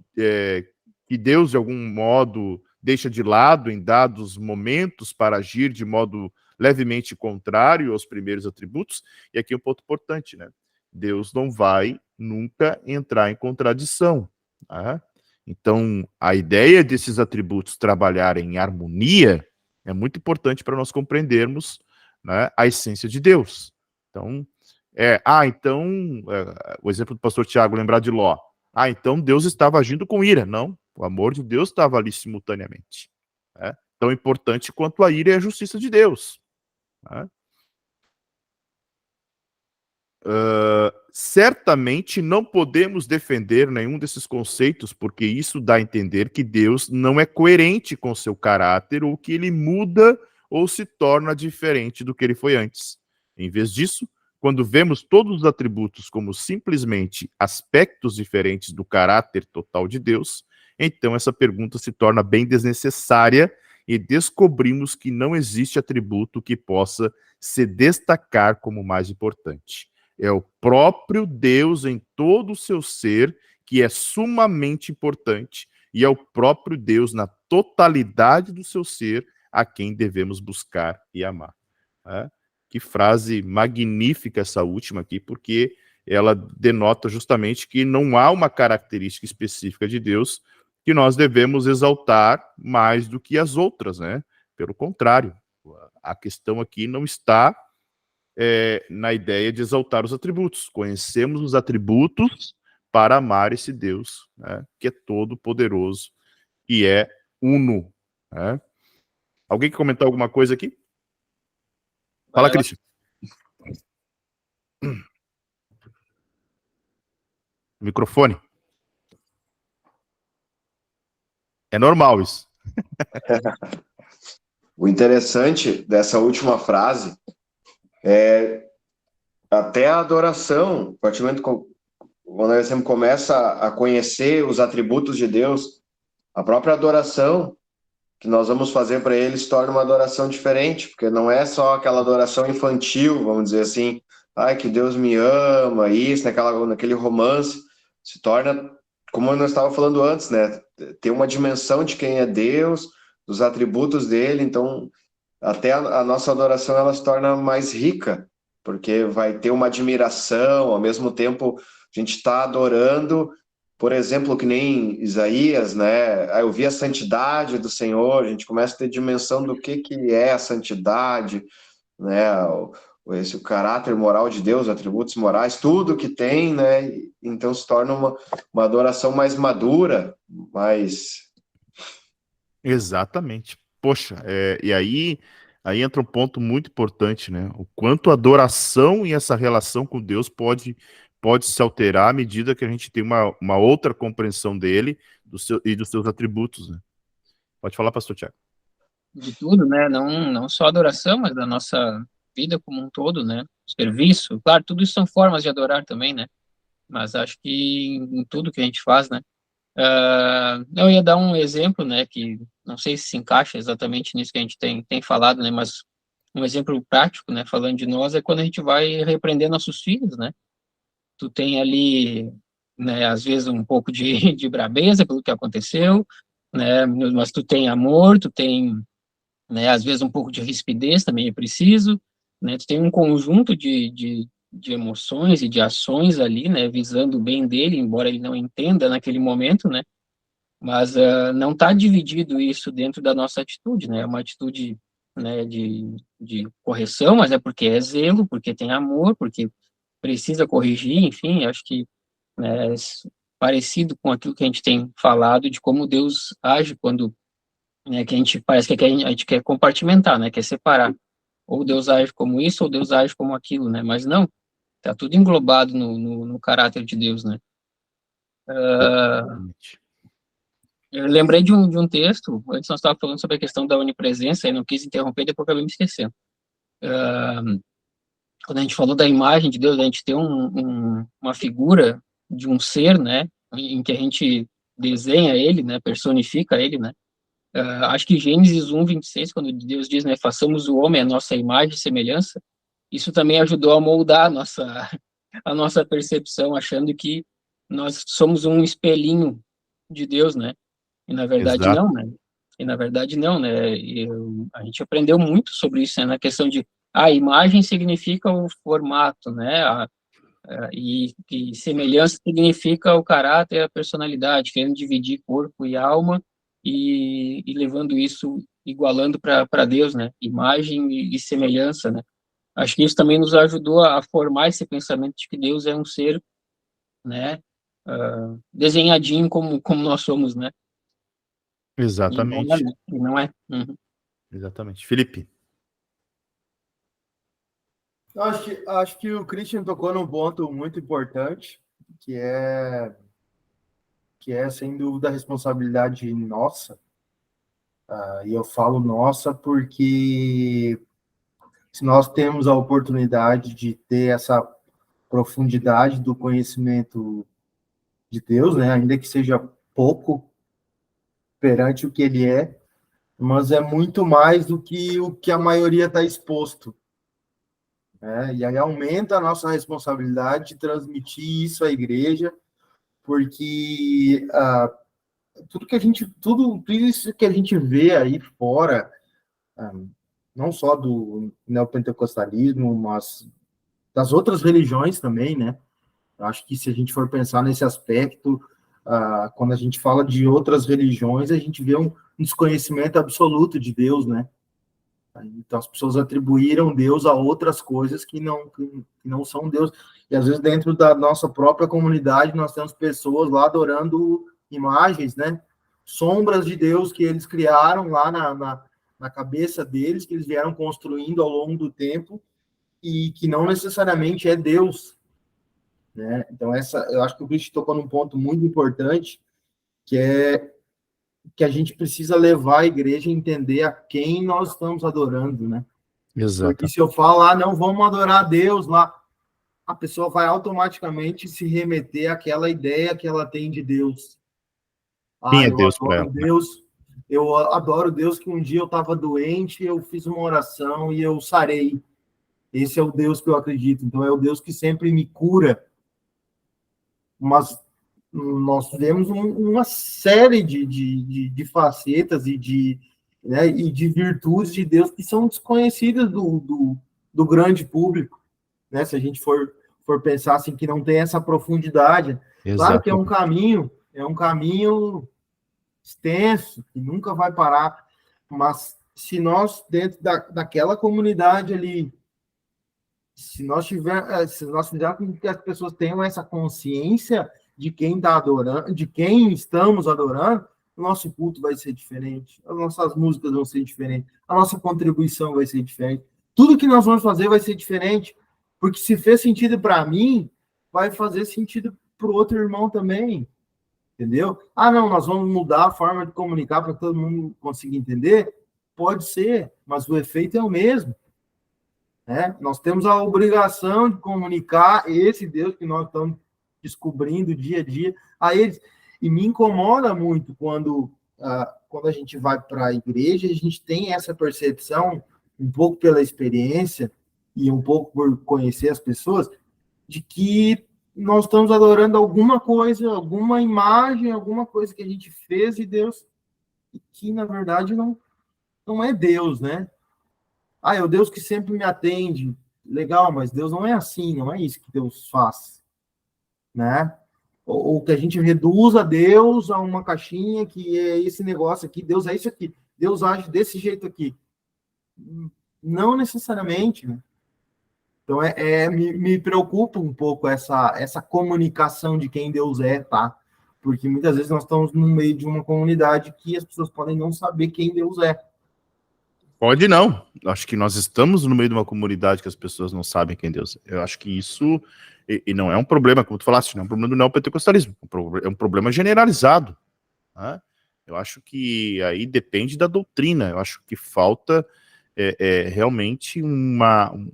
que Deus, de algum modo, deixa de lado em dados momentos para agir de modo levemente contrário aos primeiros atributos? E aqui é um ponto importante, né? Deus não vai nunca entrar em contradição. Tá? Então, a ideia desses atributos trabalharem em harmonia é muito importante para nós compreendermos, né, a essência de Deus. Então, o exemplo do pastor Tiago, lembrar de Ló. Então Deus estava agindo com ira. Não, o amor de Deus estava ali simultaneamente. Né? Tão importante quanto a ira e a justiça de Deus. Né? certamente não podemos defender nenhum desses conceitos, porque isso dá a entender que Deus não é coerente com seu caráter, ou que ele muda ou se torna diferente do que ele foi antes. Em vez disso, quando vemos todos os atributos como simplesmente aspectos diferentes do caráter total de Deus, então essa pergunta se torna bem desnecessária e descobrimos que não existe atributo que possa se destacar como mais importante. É o próprio Deus em todo o seu ser que é sumamente importante, e é o próprio Deus na totalidade do seu ser a quem devemos buscar e amar. Que frase magnífica essa última aqui, porque ela denota justamente que não há uma característica específica de Deus que nós devemos exaltar mais do que as outras, né? Pelo contrário, a questão aqui não está na ideia de exaltar os atributos. Conhecemos os atributos para amar esse Deus, né, que é todo poderoso e é uno. Né? Alguém quer comentar alguma coisa aqui? Fala, Cristian. Microfone. É normal isso. O interessante dessa última frase é até a adoração, a partir do momento quando nós sempre começa a conhecer os atributos de Deus, a própria adoração que nós vamos fazer para ele se torna uma adoração diferente, porque não é só aquela adoração infantil, vamos dizer assim, ai, que Deus me ama, isso, naquele romance, se torna, como nós estávamos falando antes, né, ter uma dimensão de quem é Deus, dos atributos dele, então até a nossa adoração ela se torna mais rica, porque vai ter uma admiração, ao mesmo tempo a gente está adorando, por exemplo, que nem Isaías, né? Eu vi a santidade do Senhor, a gente começa a ter dimensão do que é a santidade, né? O caráter moral de Deus, atributos morais, tudo que tem, né? Então se torna uma adoração mais madura, mais... Exatamente. Poxa, e aí entra um ponto muito importante, né? O quanto a adoração e essa relação com Deus pode se alterar à medida que a gente tem uma outra compreensão dele e dos seus atributos, né? Pode falar, pastor Tiago. De tudo, né? Não só adoração, mas da nossa vida como um todo, né? Serviço, claro, tudo isso são formas de adorar também, né? Mas acho que em tudo que a gente faz, né? Eu ia dar um exemplo, né? Que não sei se encaixa exatamente nisso que a gente tem falado, né? Mas um exemplo prático, né? Falando de nós, é quando a gente vai repreender nossos filhos, né? Tu tem ali, né? Às vezes um pouco de brabeza pelo que aconteceu, né? Mas tu tem amor, tu tem, né? Às vezes um pouco de rispidez também é preciso, né? Tu tem um conjunto de emoções e de ações ali, né? Visando o bem dele, embora ele não entenda naquele momento, né? Mas não está dividido isso dentro da nossa atitude, né? É uma atitude, né, de correção, mas é porque é zelo, porque tem amor, porque precisa corrigir, enfim, acho que, né, parecido com aquilo que a gente tem falado de como Deus age quando, né, que a gente parece que a gente quer compartimentar, né, quer separar. Ou Deus age como isso, ou Deus age como aquilo, né? Mas não, está tudo englobado no caráter de Deus, né? Eu lembrei de um texto, antes nós estávamos falando sobre a questão da onipresença, e não quis interromper, depois acabei me esquecendo. Quando a gente falou da imagem de Deus, a gente tem uma figura de um ser, né, em que a gente desenha ele, né, personifica ele, né. Acho que Gênesis 1:26, quando Deus diz, né, façamos o homem à nossa imagem e semelhança, isso também ajudou a moldar a nossa percepção, achando que nós somos um espelhinho de Deus, né. E na verdade Exato. não, né? E na verdade não, né? A gente aprendeu muito sobre isso, né? Na questão de a imagem significa o formato, né? E semelhança significa o caráter, a personalidade, querendo dividir corpo e alma e levando isso, igualando para Deus, né? Imagem e semelhança, né? Acho que isso também nos ajudou a formar esse pensamento de que Deus é um ser, né? Desenhadinho como nós somos, né? Exatamente. E não é. Uhum. Exatamente. Felipe. Acho que o Christian tocou num ponto muito importante, que é, sem dúvida, a responsabilidade nossa. E eu falo nossa porque se nós temos a oportunidade de ter essa profundidade do conhecimento de Deus, né, ainda que seja pouco perante o que ele é, mas é muito mais do que o que a maioria está exposto, né? E aí aumenta a nossa responsabilidade de transmitir isso à igreja, porque tudo isso que a gente vê aí fora, não só do neopentecostalismo, mas das outras religiões também, né? Eu acho que se a gente for pensar nesse aspecto, quando a gente fala de outras religiões, a gente vê um desconhecimento absoluto de Deus, né? Então as pessoas atribuíram Deus a outras coisas que não são Deus. E às vezes dentro da nossa própria comunidade nós temos pessoas lá adorando imagens, né? Sombras de Deus que eles criaram lá na cabeça deles, que eles vieram construindo ao longo do tempo e que não necessariamente é Deus, né? Então eu acho que o Cristo tocou num ponto muito importante, que é que a gente precisa levar a igreja a entender a quem nós estamos adorando, né? Porque Exato. se eu falar, não, vamos adorar a Deus lá, a pessoa vai automaticamente se remeter àquela ideia que ela tem de Deus. Quem é Eu Deus para adoro ela, né? Deus, eu adoro Deus que um dia eu estava doente, eu fiz uma oração e eu sarei. Esse é o Deus que eu acredito. Então, é o Deus que sempre me cura. Mas nós vemos uma série de facetas né, e de virtudes de Deus que são desconhecidas do grande público, né? Se a gente for pensar assim, que não tem essa profundidade. Claro que Exato. é um caminho extenso, que nunca vai parar, mas se nós, dentro daquela comunidade ali, se nós fizermos com que as pessoas tenham essa consciência de quem está adorando, de quem estamos adorando, o nosso culto vai ser diferente, as nossas músicas vão ser diferentes, a nossa contribuição vai ser diferente, tudo que nós vamos fazer vai ser diferente, porque se fez sentido para mim, vai fazer sentido para o outro irmão também, entendeu? Não, nós vamos mudar a forma de comunicar para que todo mundo consiga entender, pode ser, mas o efeito é o mesmo. Né? Nós temos a obrigação de comunicar esse Deus que nós estamos descobrindo dia a dia a eles. E me incomoda muito quando a gente vai para a igreja, a gente tem essa percepção, um pouco pela experiência e um pouco por conhecer as pessoas, de que nós estamos adorando alguma coisa, alguma imagem, alguma coisa que a gente fez de Deus, e que, na verdade, não é Deus, né? É o Deus que sempre me atende. Legal, mas Deus não é assim, não é isso que Deus faz, né? Ou que a gente reduza Deus a uma caixinha que é esse negócio aqui, Deus é isso aqui, Deus age desse jeito aqui. Não necessariamente, né? Então, me preocupa um pouco essa comunicação de quem Deus é, tá? Porque muitas vezes nós estamos no meio de uma comunidade que as pessoas podem não saber quem Deus é. Pode não. Acho que nós estamos no meio de uma comunidade que as pessoas não sabem quem Deus é. Eu acho que isso, e não é um problema, como tu falaste, não é um problema do neopentecostalismo, é um problema generalizado. Né? Eu acho que aí depende da doutrina. Eu acho que falta realmente um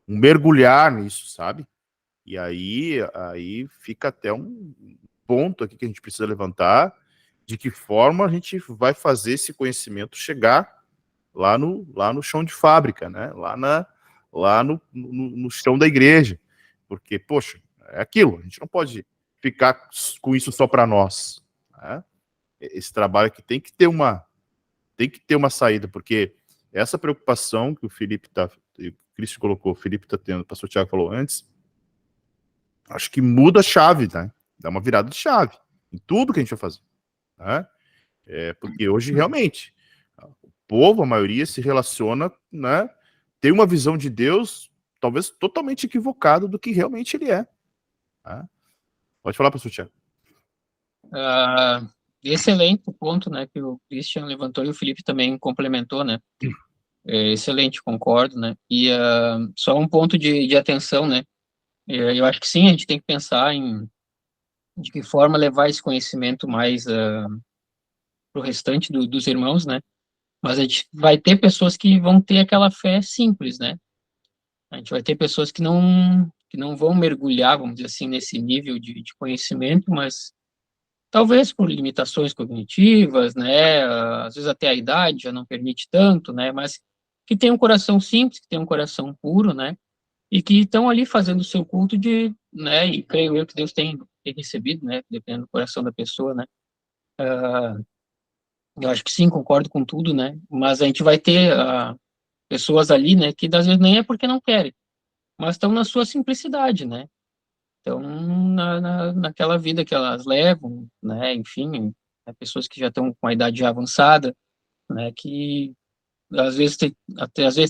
mergulhar nisso, sabe? E aí fica até um ponto aqui que a gente precisa levantar, de que forma a gente vai fazer esse conhecimento chegar lá no chão de fábrica, né? Lá no chão da igreja. Porque, poxa, é aquilo, a gente não pode ficar com isso só para nós. Né? Esse trabalho aqui tem que ter uma saída, porque essa preocupação que o Cristo colocou, o Felipe está tendo, o pastor Tiago falou antes, acho que muda a chave, né? Dá uma virada de chave em tudo que a gente vai fazer. Né? Porque hoje, realmente, o povo, a maioria, se relaciona, né? Tem uma visão de Deus, talvez totalmente equivocada do que realmente ele é. Né? Pode falar, pastor Tiago. Excelente ponto, né, que o Christian levantou e o Felipe também complementou, né? excelente, concordo, né? E só um ponto de atenção, né? Eu acho que sim, a gente tem que pensar de que forma levar esse conhecimento mais para o restante dos irmãos, né? Mas a gente vai ter pessoas que vão ter aquela fé simples, né? A gente vai ter pessoas que não vão mergulhar, vamos dizer assim, nesse nível de conhecimento, mas talvez por limitações cognitivas, né? Às vezes até a idade já não permite tanto, né? Mas que tem um coração simples, que tem um coração puro, né? E que estão ali fazendo o seu culto né? E creio eu que Deus tem recebido, né? Dependendo do coração da pessoa, né? Eu acho que sim, concordo com tudo, né? Mas a gente vai ter pessoas ali, né? Que às vezes nem é porque não querem, mas estão na sua simplicidade, né? Então, naquela vida que elas levam, né? Enfim, pessoas que já estão com a idade já avançada, né? Que às vezes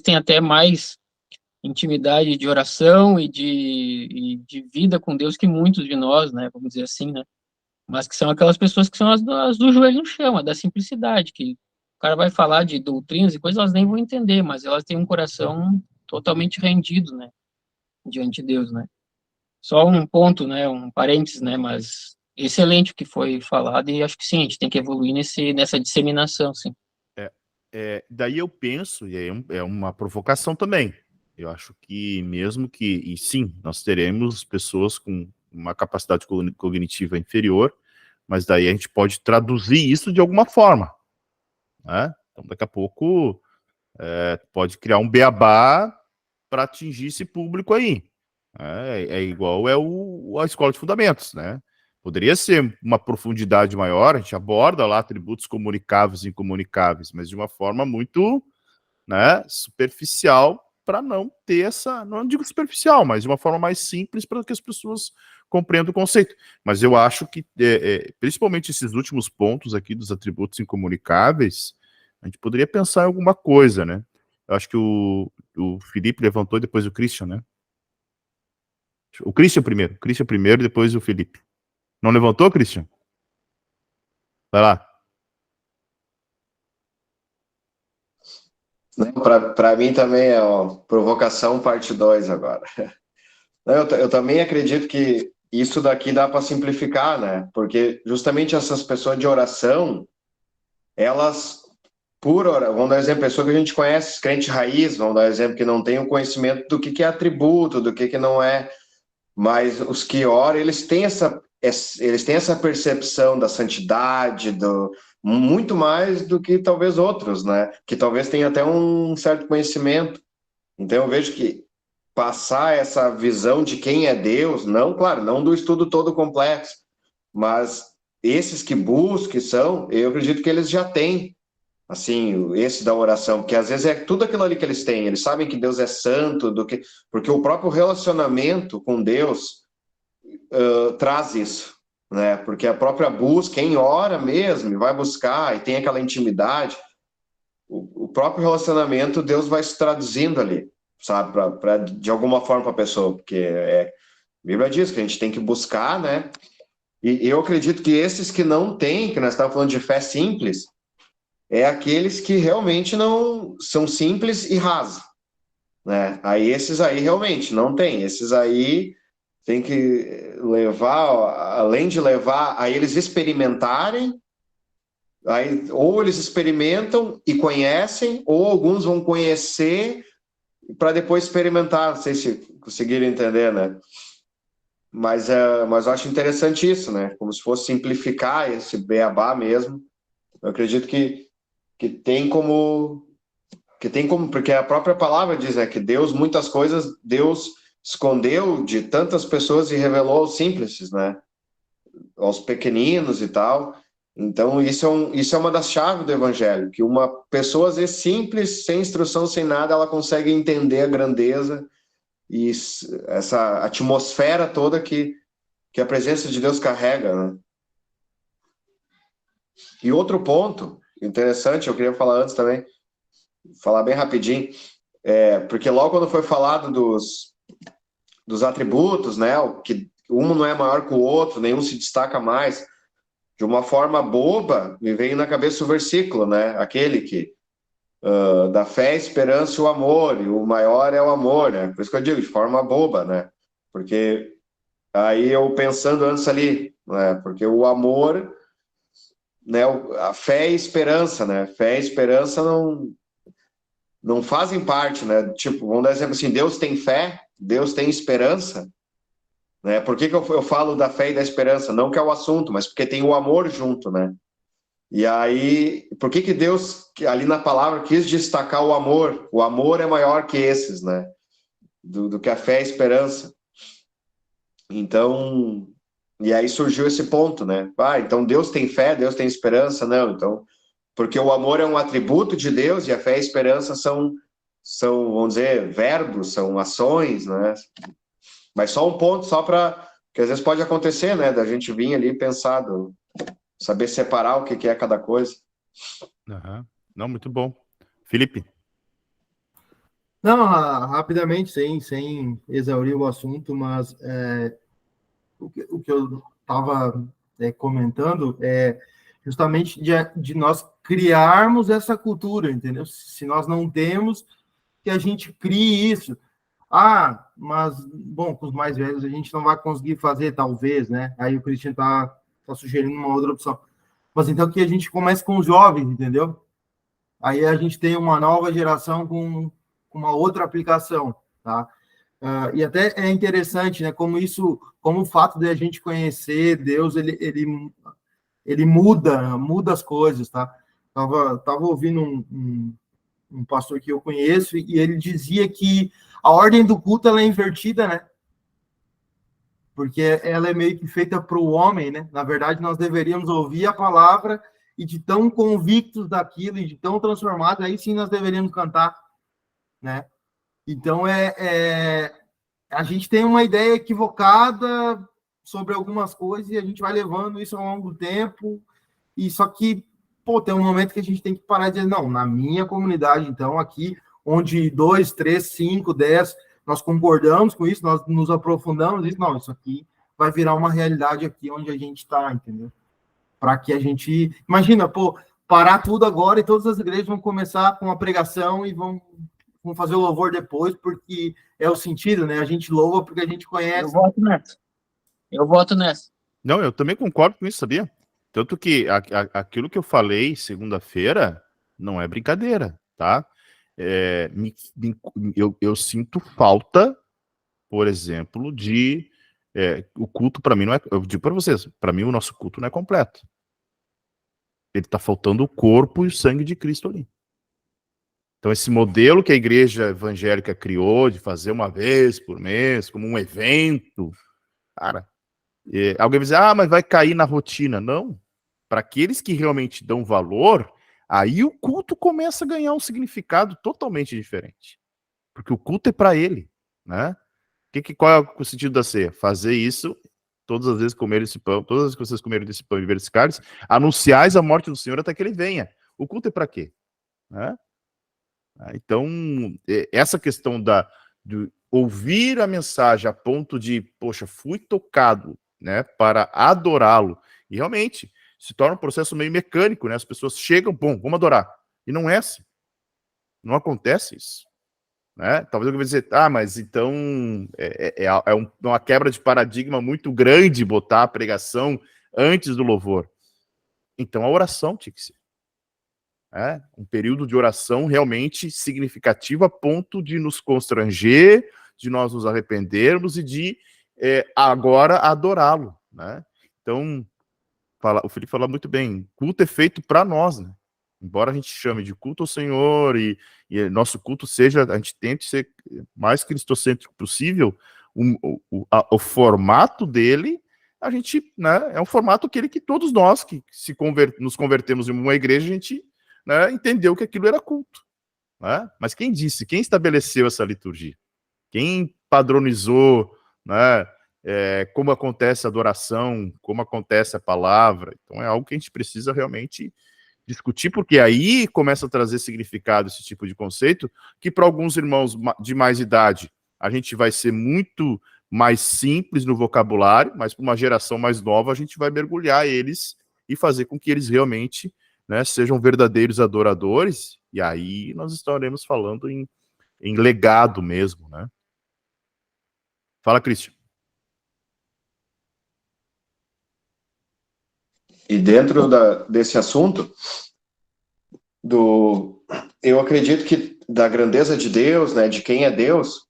tem até mais intimidade de oração e de vida com Deus que muitos de nós, né? Vamos dizer assim, né? Mas que são aquelas pessoas que são as do joelho no chão, a da simplicidade, que o cara vai falar de doutrinas e coisas, elas nem vão entender, mas elas têm um coração totalmente rendido, né? Diante de Deus, né? Só um ponto, né? Um parênteses, né? Mas excelente o que foi falado e acho que sim, a gente tem que evoluir nessa disseminação, sim. Daí eu penso, e aí é uma provocação também. Eu acho que mesmo que, e sim, nós teremos pessoas com uma capacidade cognitiva inferior, mas daí a gente pode traduzir isso de alguma forma, né? Então daqui a pouco pode criar um beabá para atingir esse público aí. Igual a escola de fundamentos, né? Poderia ser uma profundidade maior, a gente aborda lá atributos comunicáveis e incomunicáveis, mas de uma forma muito, né, superficial, para não ter essa, não digo superficial, mas de uma forma mais simples para que as pessoas compreendam o conceito. Mas eu acho que, principalmente esses últimos pontos aqui dos atributos incomunicáveis, a gente poderia pensar em alguma coisa, né? Eu acho que o Felipe levantou e depois o Christian, né? O Christian primeiro, depois o Felipe. Não levantou, Christian? Vai lá. Para mim também é provocação parte 2 agora. Eu também acredito que isso daqui dá para simplificar, né? Porque justamente essas pessoas de oração, elas, vamos dar exemplo, pessoa que a gente conhece, crente raiz, vamos dar exemplo, que não tem o conhecimento do que é atributo, do que não é, mas os que oram, eles têm essa percepção da santidade, muito mais do que talvez outros, né? Que talvez tenham até um certo conhecimento. Então eu vejo que passar essa visão de quem é Deus, não, claro, não do estudo todo complexo, mas esses que buscam eu acredito que eles já têm, assim, esse da oração, porque às vezes é tudo aquilo ali que eles têm, eles sabem que Deus é santo, porque o próprio relacionamento com Deus traz isso, né? Porque a própria busca, quem ora mesmo, e vai buscar e tem aquela intimidade, o próprio relacionamento, Deus vai se traduzindo ali, sabe? De alguma forma para a pessoa, porque a Bíblia diz que a gente tem que buscar, né? E eu acredito que esses que não têm, que nós estávamos falando de fé simples, aqueles que realmente não são simples e rasos, né? Aí esses aí realmente não tem, esses aí tem que levar, além de levar a eles experimentarem, aí, ou eles experimentam e conhecem, ou alguns vão conhecer para depois experimentar. Não sei se conseguiram entender, né? Mas eu acho interessante isso, né? Como se fosse simplificar esse beabá mesmo. Eu acredito que tem como, porque a própria palavra diz, né, que Deus, muitas coisas, Deus escondeu de tantas pessoas e revelou aos simples, né? Aos pequeninos e tal. Então, isso é uma das chaves do evangelho, que uma pessoa, às vezes, simples, sem instrução, sem nada, ela consegue entender a grandeza e essa atmosfera toda que a presença de Deus carrega, né? E outro ponto interessante, eu queria falar antes também, falar bem rapidinho, porque logo quando foi falado dos atributos, né, que um não é maior que o outro, nenhum se destaca mais, de uma forma boba, me veio na cabeça o versículo, né? Aquele que da fé, a esperança e o amor, e o maior é o amor, né? Por isso que eu digo, de forma boba, né? Porque aí eu pensando antes ali, né? Porque o amor, né? A fé e esperança, né? Fé e esperança não fazem parte, né? Tipo, vamos dar exemplo assim, Deus tem fé, Deus tem esperança, né? Por que eu falo da fé e da esperança? Não que é o assunto, mas porque tem o amor junto, né? E aí, por que Deus, ali na palavra, quis destacar o amor? O amor é maior que esses, né? Do que a fé e a esperança. Então, e aí surgiu esse ponto, né? Então Deus tem fé, Deus tem esperança? Não, então, porque o amor é um atributo de Deus e a fé e a esperança são, vamos dizer, verbos, são ações, né? Mas só um ponto, só para, que às vezes pode acontecer, né? Da gente vir ali pensado, saber separar o que é cada coisa. Uhum. Não, muito bom. Felipe? Não, rapidamente, sem exaurir o assunto, mas o que eu estava comentando é justamente de nós criarmos essa cultura, entendeu? Se nós não temos, que a gente crie isso. Mas, bom, com os mais velhos a gente não vai conseguir fazer, talvez, né? Aí o Christian tá sugerindo uma outra opção. Mas então que a gente comece com os jovens, entendeu? Aí a gente tem uma nova geração com uma outra aplicação, tá? E até é interessante, né? Como o fato de a gente conhecer Deus, ele muda as coisas, tá? Tava ouvindo um pastor que eu conheço e ele dizia que a ordem do culto ela é invertida, né? Porque ela é meio que feita para o homem, né? Na verdade, nós deveríamos ouvir a palavra e de tão convictos daquilo e de tão transformados, aí sim nós deveríamos cantar, né? Então, a gente tem uma ideia equivocada sobre algumas coisas e a gente vai levando isso ao longo do tempo, e só que, tem um momento que a gente tem que parar e dizer, não, na minha comunidade, então, aqui, onde 2, 3, 5, 10, nós concordamos com isso, nós nos aprofundamos nisso, não, isso aqui vai virar uma realidade aqui onde a gente está, entendeu? Para que a gente... Imagina, parar tudo agora e todas as igrejas vão começar com a pregação e vão fazer o louvor depois, porque é o sentido, né? A gente louva porque a gente conhece. Eu voto nessa. Não, eu também concordo com isso, sabia? Tanto que aquilo que eu falei segunda-feira não é brincadeira, tá? Eu sinto falta, por exemplo, de... o culto, para mim, não é... Eu digo para vocês, para mim, o nosso culto não é completo. Ele está faltando o corpo e o sangue de Cristo ali. Então, esse modelo que a igreja evangélica criou, de fazer uma vez por mês, como um evento, cara, alguém vai dizer, mas vai cair na rotina. Não. Para aqueles que realmente dão valor, aí o culto começa a ganhar um significado totalmente diferente. Porque o culto é para ele, né? Qual é o sentido da ceia? Fazer isso, todas as vezes comerem esse pão, todas as vezes que vocês comerem desse pão e beberem esse cálice, anunciais a morte do Senhor até que ele venha. O culto é para quê? Né? Então, essa questão de ouvir a mensagem a ponto de, poxa, fui tocado, né, para adorá-lo, e realmente se torna um processo meio mecânico, né? As pessoas chegam, bom, vamos adorar, e não é assim, não acontece isso, né? Talvez eu vou dizer, mas então uma quebra de paradigma muito grande botar a pregação antes do louvor. Então a oração tinha que ser. Um período de oração realmente significativo a ponto de nos constranger, de nós nos arrependermos e de agora adorá-lo, né? Então, o Felipe falou muito bem, culto é feito para nós, né? Embora a gente chame de culto ao Senhor e nosso culto seja, a gente tente ser mais cristocêntrico possível, o formato dele, a gente, né, é um formato que todos nós que nos convertemos em uma igreja, a gente, né, entendeu que aquilo era culto, né? Mas quem estabeleceu essa liturgia? Quem padronizou, né, como acontece a adoração, como acontece a palavra? Então é algo que a gente precisa realmente discutir, porque aí começa a trazer significado esse tipo de conceito, que para alguns irmãos de mais idade a gente vai ser muito mais simples no vocabulário, mas para uma geração mais nova a gente vai mergulhar eles e fazer com que eles realmente né, sejam verdadeiros adoradores, e aí nós estaremos falando em legado mesmo, né? Fala, Christian. E dentro desse assunto, eu acredito que da grandeza de Deus, né, de quem é Deus,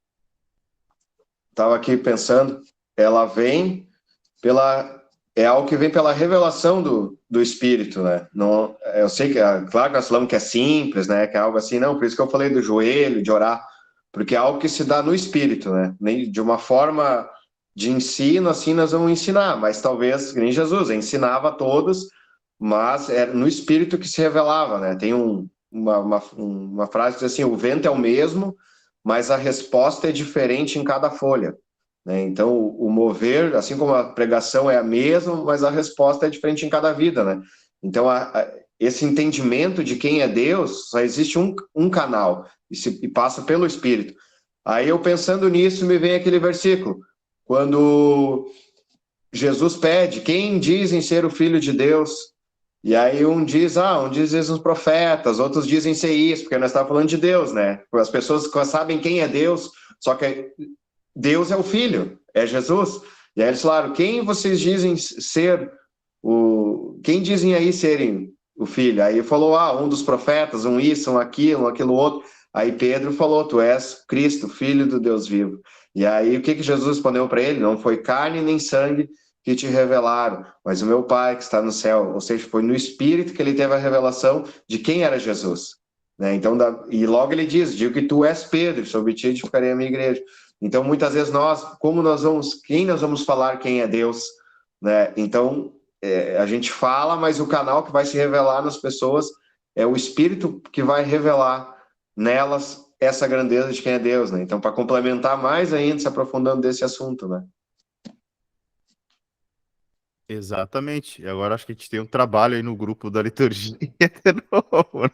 estava aqui pensando, ela vem é algo que vem pela revelação do Espírito, né? Não, eu sei que, claro que nós falamos que é simples, né? Que é algo assim, não, por isso que eu falei do joelho, de orar, porque é algo que se dá no Espírito, né? De uma forma de ensino, assim nós vamos ensinar, mas talvez, nem Jesus, ensinava a todos, mas era no Espírito que se revelava, né? Tem uma frase que diz assim, o vento é o mesmo, mas a resposta é diferente em cada folha. Então, o mover, assim como a pregação é a mesma, mas a resposta é diferente em cada vida, né? Então, esse entendimento de quem é Deus, só existe um canal, e passa pelo Espírito. Aí, eu pensando nisso, me vem aquele versículo, quando Jesus pede, quem dizem ser o Filho de Deus? E aí um diz os profetas, outros dizem ser isso, porque nós estamos falando de Deus, né? As pessoas sabem quem é Deus, só que Deus é o Filho, é Jesus. E aí eles falaram, quem vocês dizem ser quem dizem aí serem o Filho? Aí falou, um dos profetas, um isso, um aquilo outro. Aí Pedro falou, tu és Cristo, Filho do Deus vivo. E aí o que Jesus respondeu para ele? Não foi carne nem sangue que te revelaram, mas o meu Pai que está no céu. Ou seja, foi no Espírito que ele teve a revelação de quem era Jesus. Né? Então, e logo ele diz, digo que tu és Pedro, sobre ti edificarei a minha igreja. Então, muitas vezes quem nós vamos falar quem é Deus, né? Então, a gente fala, mas o canal que vai se revelar nas pessoas é o Espírito que vai revelar nelas essa grandeza de quem é Deus, né? Então, para complementar mais ainda, se aprofundando desse assunto, né? Exatamente. E agora acho que a gente tem um trabalho aí no grupo da liturgia de novo, né?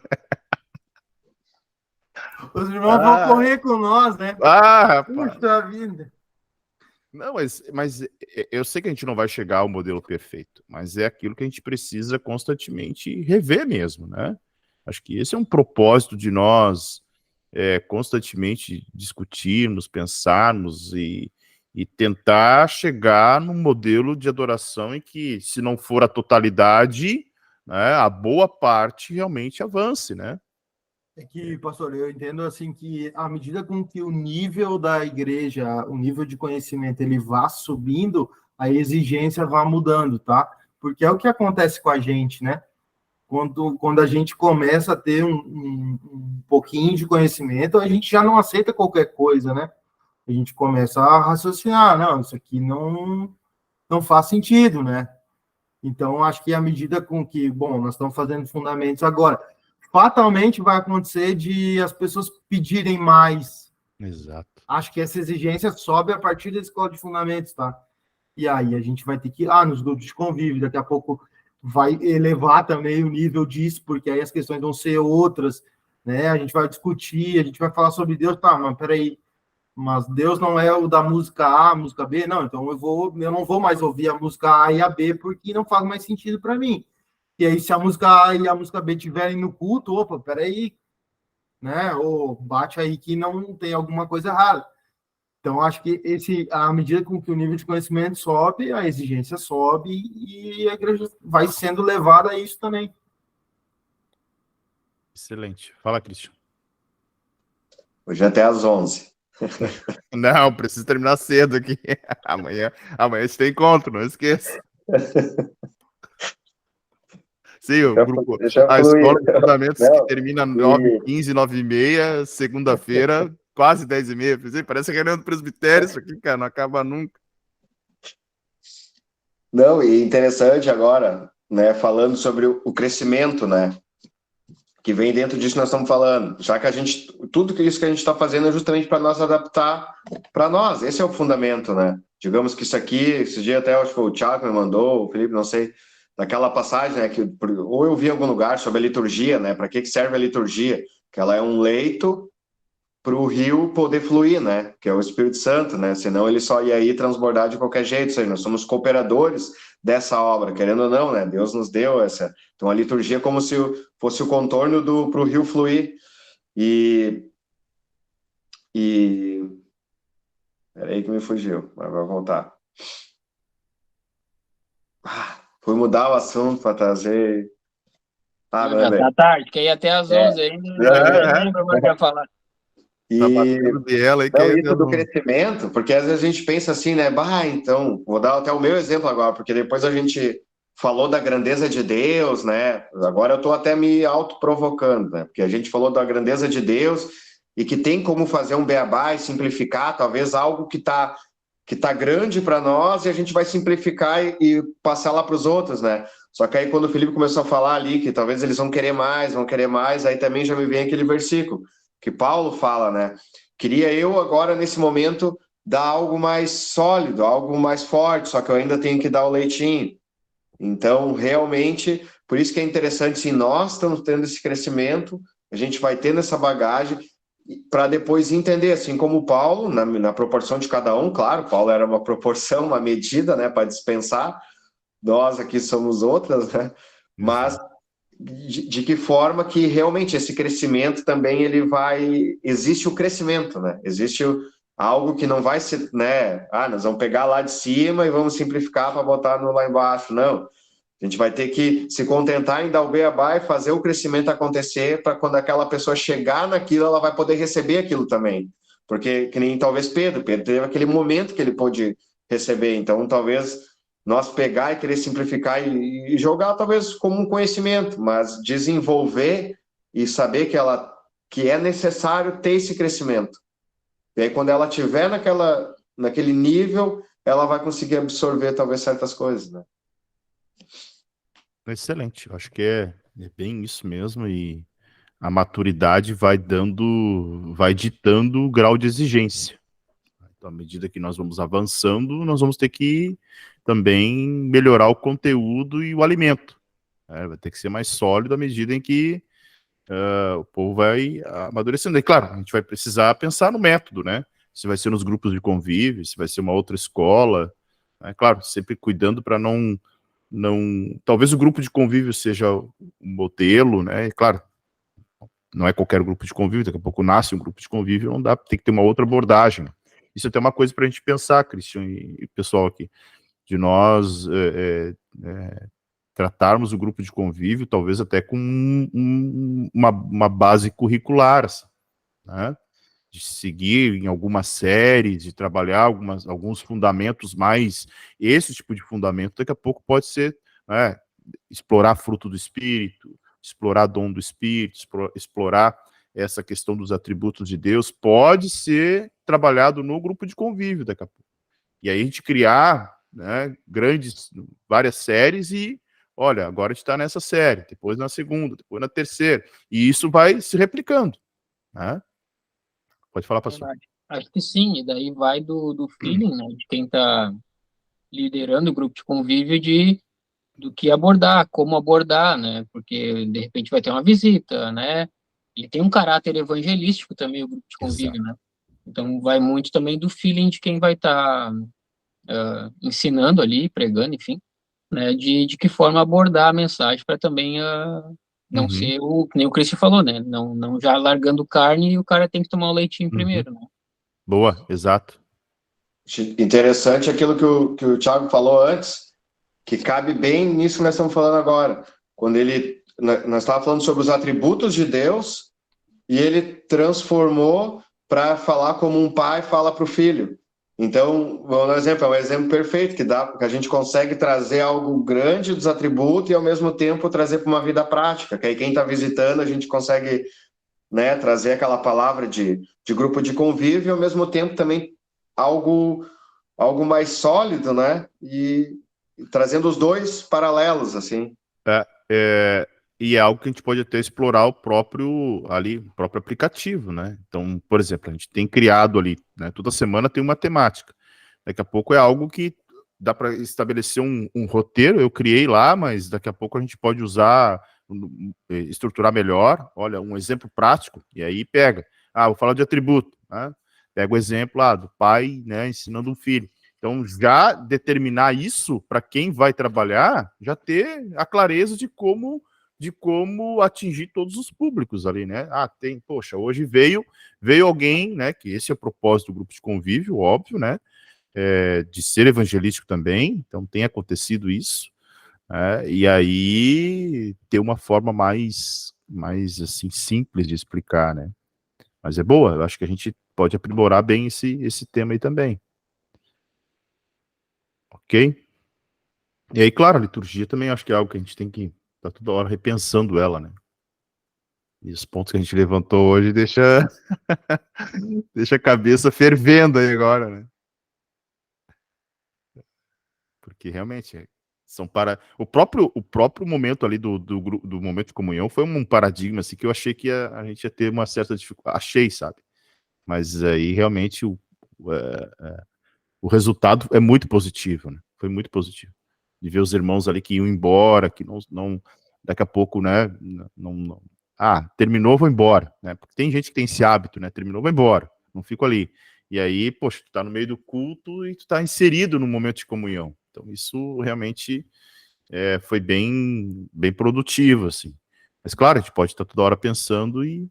Os irmãos vão correr com nós, né? Rapaz. Puxa vida. Não, mas eu sei que a gente não vai chegar ao modelo perfeito, mas é aquilo que a gente precisa constantemente rever mesmo, né? Acho que esse é um propósito de nós constantemente discutirmos, pensarmos e tentar chegar num modelo de adoração em que, se não for a totalidade, né, a boa parte realmente avance, né? É que, pastor, eu entendo assim que à medida com que o nível da igreja, o nível de conhecimento, ele vá subindo, a exigência vai mudando, tá? Porque é o que acontece com a gente, né? Quando a gente começa a ter um pouquinho de conhecimento, a gente já não aceita qualquer coisa, né? A gente começa a raciocinar, não, isso aqui não faz sentido, né? Então, acho que à medida com que, nós estamos fazendo fundamentos agora, fatalmente vai acontecer de as pessoas pedirem mais. Exato. Acho que essa exigência sobe a partir da escola de fundamentos, tá? E aí a gente vai ter que ir nos grupos de convívio, daqui a pouco vai elevar também o nível disso, porque aí as questões vão ser outras, né? A gente vai discutir, a gente vai falar sobre Deus, tá, mas peraí, mas Deus não é o da música A, música B, não, então eu não vou mais ouvir a música A e a B, porque não faz mais sentido para mim. E aí, se a música A e a música B estiverem no culto, opa, peraí, né? Ou bate aí que não tem alguma coisa errada. Então, acho que à medida com que o nível de conhecimento sobe, a exigência sobe e a igreja vai sendo levada a isso também. Excelente. Fala, Christian. Hoje até às 11. Não, preciso terminar cedo aqui. Amanhã a gente tem encontro, não esqueça. Sim, o grupo, a escola de fundamentos que termina 9h15, 9h30, segunda-feira, quase 10h30. Parece reunião do presbitério isso aqui, cara, não acaba nunca. Não, e interessante agora, né, falando sobre o crescimento, né, que vem dentro disso que nós estamos falando, já que tudo isso que a gente está fazendo é justamente para nós adaptar para nós, esse é o fundamento, né, digamos que isso aqui, esse dia até acho que foi o Thiago me mandou, o Felipe, não sei, daquela passagem, né, ou eu vi em algum lugar sobre a liturgia, né, para que serve a liturgia, que ela é um leito para o rio poder fluir, né? Que é o Espírito Santo, né? Senão ele só ia ir transbordar de qualquer jeito. Ou seja, nós somos cooperadores dessa obra, querendo ou não, né? Deus nos deu essa. Então a liturgia é como se fosse o contorno para o rio fluir. E peraí que me fugiu, mas vai voltar. Fui mudar o assunto para trazer. Já tá tarde, que aí até às 11 ainda, não lembro mais o que ia falar. Tá batendo biela aí, que não, aí isso do crescimento, porque às vezes a gente pensa assim, né? Então, vou dar até o meu exemplo agora, porque depois a gente falou da grandeza de Deus, né? Agora eu tô até me autoprovocando, né? Porque a gente falou da grandeza de Deus e que tem como fazer um beabá e simplificar, talvez algo que tá grande para nós, e a gente vai simplificar e passar lá para os outros, né? Só que aí quando o Felipe começou a falar ali que talvez eles vão querer mais, aí também já me vem aquele versículo que Paulo fala, né? Queria eu agora, nesse momento, dar algo mais sólido, algo mais forte, só que eu ainda tenho que dar o leitinho. Então, realmente, por isso que é interessante, se nós estamos tendo esse crescimento, a gente vai tendo essa bagagem para depois entender, assim como Paulo, na proporção de cada um, claro, Paulo era uma proporção, uma medida, né, para dispensar, nós aqui somos outras, né? Mas de que forma que realmente esse crescimento também existe o crescimento, né? Existe algo que não vai ser, né? Nós vamos pegar lá de cima e vamos simplificar para botar lá embaixo. Não. A gente vai ter que se contentar em dar o beabá e fazer o crescimento acontecer para quando aquela pessoa chegar naquilo, ela vai poder receber aquilo também. Porque, que nem talvez Pedro teve aquele momento que ele pôde receber. Então, talvez nós pegar e querer simplificar e jogar talvez como um conhecimento, mas desenvolver e saber que é necessário ter esse crescimento. E aí, quando ela estiver naquele nível, ela vai conseguir absorver talvez certas coisas, né? Excelente, eu acho que é bem isso mesmo, e a maturidade vai ditando o grau de exigência. Então, à medida que nós vamos avançando, nós vamos ter que também melhorar o conteúdo e o alimento. Vai ter que ser mais sólido à medida em que o povo vai amadurecendo. E claro, a gente vai precisar pensar no método, né? Se vai ser nos grupos de convívio, se vai ser uma outra escola. Claro, sempre cuidando para não... Talvez o grupo de convívio seja um modelo, né? E claro, não é qualquer grupo de convívio, daqui a pouco nasce um grupo de convívio, não dá, tem que ter uma outra abordagem. Isso é até uma coisa para a gente pensar, Christian e pessoal aqui, de nós tratarmos o grupo de convívio, talvez até com uma base curricular, assim, né? De seguir em alguma série, de trabalhar alguns fundamentos mais, esse tipo de fundamento, daqui a pouco pode ser, né, explorar fruto do Espírito, explorar dom do Espírito, explorar essa questão dos atributos de Deus, pode ser trabalhado no grupo de convívio daqui a pouco. E aí a gente criar, né, várias séries e, olha, agora a gente está nessa série, depois na segunda, depois na terceira, e isso vai se replicando, né? Pode falar, pastor. Acho que sim, e daí vai do feeling, né, de quem está liderando o grupo de convívio do que abordar, como abordar, né, porque de repente vai ter uma visita, né, ele tem um caráter evangelístico também, o grupo de convívio, né, então vai muito também do feeling de quem vai estar ensinando ali, pregando, enfim, né, de que forma abordar a mensagem para também não ser que nem o Cristian falou, né, não já largando carne e o cara tem que tomar o leitinho primeiro, né. Boa, exato. Interessante aquilo que o Thiago falou antes, que cabe bem nisso que nós estamos falando agora. Quando nós estávamos falando sobre os atributos de Deus, e ele transformou para falar como um pai fala para o filho. Então, vamos dar um exemplo, é um exemplo perfeito, que a gente consegue trazer algo grande dos atributos e, ao mesmo tempo, trazer para uma vida prática, que aí quem está visitando, a gente consegue, né, trazer aquela palavra de grupo de convívio e, ao mesmo tempo, também algo mais sólido, né, e trazendo os dois paralelos, assim. E é algo que a gente pode até explorar o próprio aplicativo, né? Então, por exemplo, a gente tem criado ali, né, toda semana tem uma temática. Daqui a pouco é algo que dá para estabelecer um roteiro, eu criei lá, mas daqui a pouco a gente pode usar, estruturar melhor. Olha, um exemplo prático, e aí pega. vou falar de atributo, né? Pega o exemplo lá do pai, né, ensinando um filho. Então, já determinar isso para quem vai trabalhar, já ter a clareza de como atingir todos os públicos ali, né? Poxa, hoje veio alguém, né, que esse é o propósito do grupo de convívio, óbvio, né? De ser evangelístico também, então tem acontecido isso, e aí ter uma forma mais assim, simples de explicar, né? Mas é boa, eu acho que a gente pode aprimorar bem esse tema aí também. Ok? E aí, claro, a liturgia também acho que é algo que a gente tem que estar toda hora repensando ela, né? E os pontos que a gente levantou hoje deixa a cabeça fervendo aí agora, né? Porque realmente são o próprio momento ali do momento de comunhão foi um paradigma assim, que eu achei que a gente ia ter uma certa dificuldade, sabe? Mas aí realmente o resultado é muito positivo, né? Foi muito positivo. De ver os irmãos ali que iam embora, que não daqui a pouco, né? Não, terminou, vou embora, né? Porque tem gente que tem esse hábito, né? Terminou, vou embora, não fico ali. E aí, poxa, tu tá no meio do culto e tu tá inserido no momento de comunhão. Então, isso realmente foi bem produtivo, assim. Mas, claro, a gente pode estar toda hora pensando e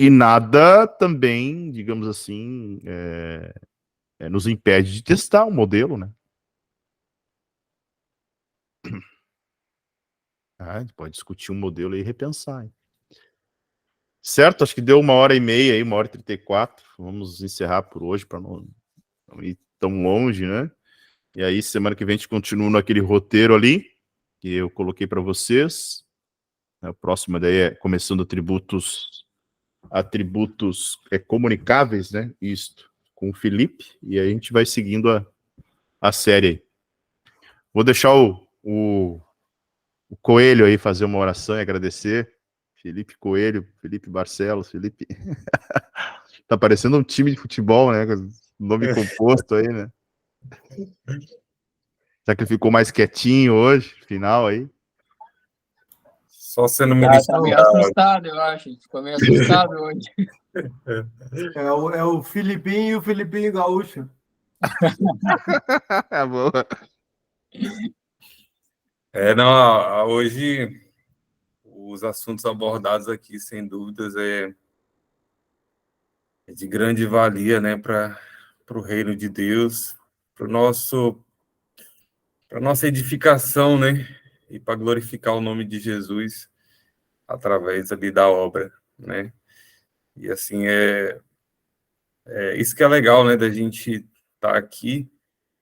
nada também, digamos assim, nos impede de testar um modelo, né? A gente pode discutir um modelo e repensar. Hein? Certo? Acho que deu 1h30 aí, 1h34. Vamos encerrar por hoje para não ir tão longe, né? E aí, semana que vem, a gente continua naquele roteiro ali que eu coloquei para vocês. A próxima daí é começando atributos comunicáveis, né? Isto, com o Felipe. E aí a gente vai seguindo a série aí. Vou deixar o Coelho aí fazer uma oração e agradecer. Felipe Coelho, Felipe Barcelos, Felipe. Tá parecendo um time de futebol, né? Com nome composto aí, né? Será que ele ficou mais quietinho hoje, final aí? Só sendo Tá meio assustado, eu acho. Ficou meio assustado hoje. É o Filipinho e o Filipinho Gaúcho. Boa. Não, hoje os assuntos abordados aqui, sem dúvidas, é de grande valia, né, para o reino de Deus, para nossa edificação, né, e para glorificar o nome de Jesus através ali da obra, né. E assim isso que é legal, né, da gente estar aqui,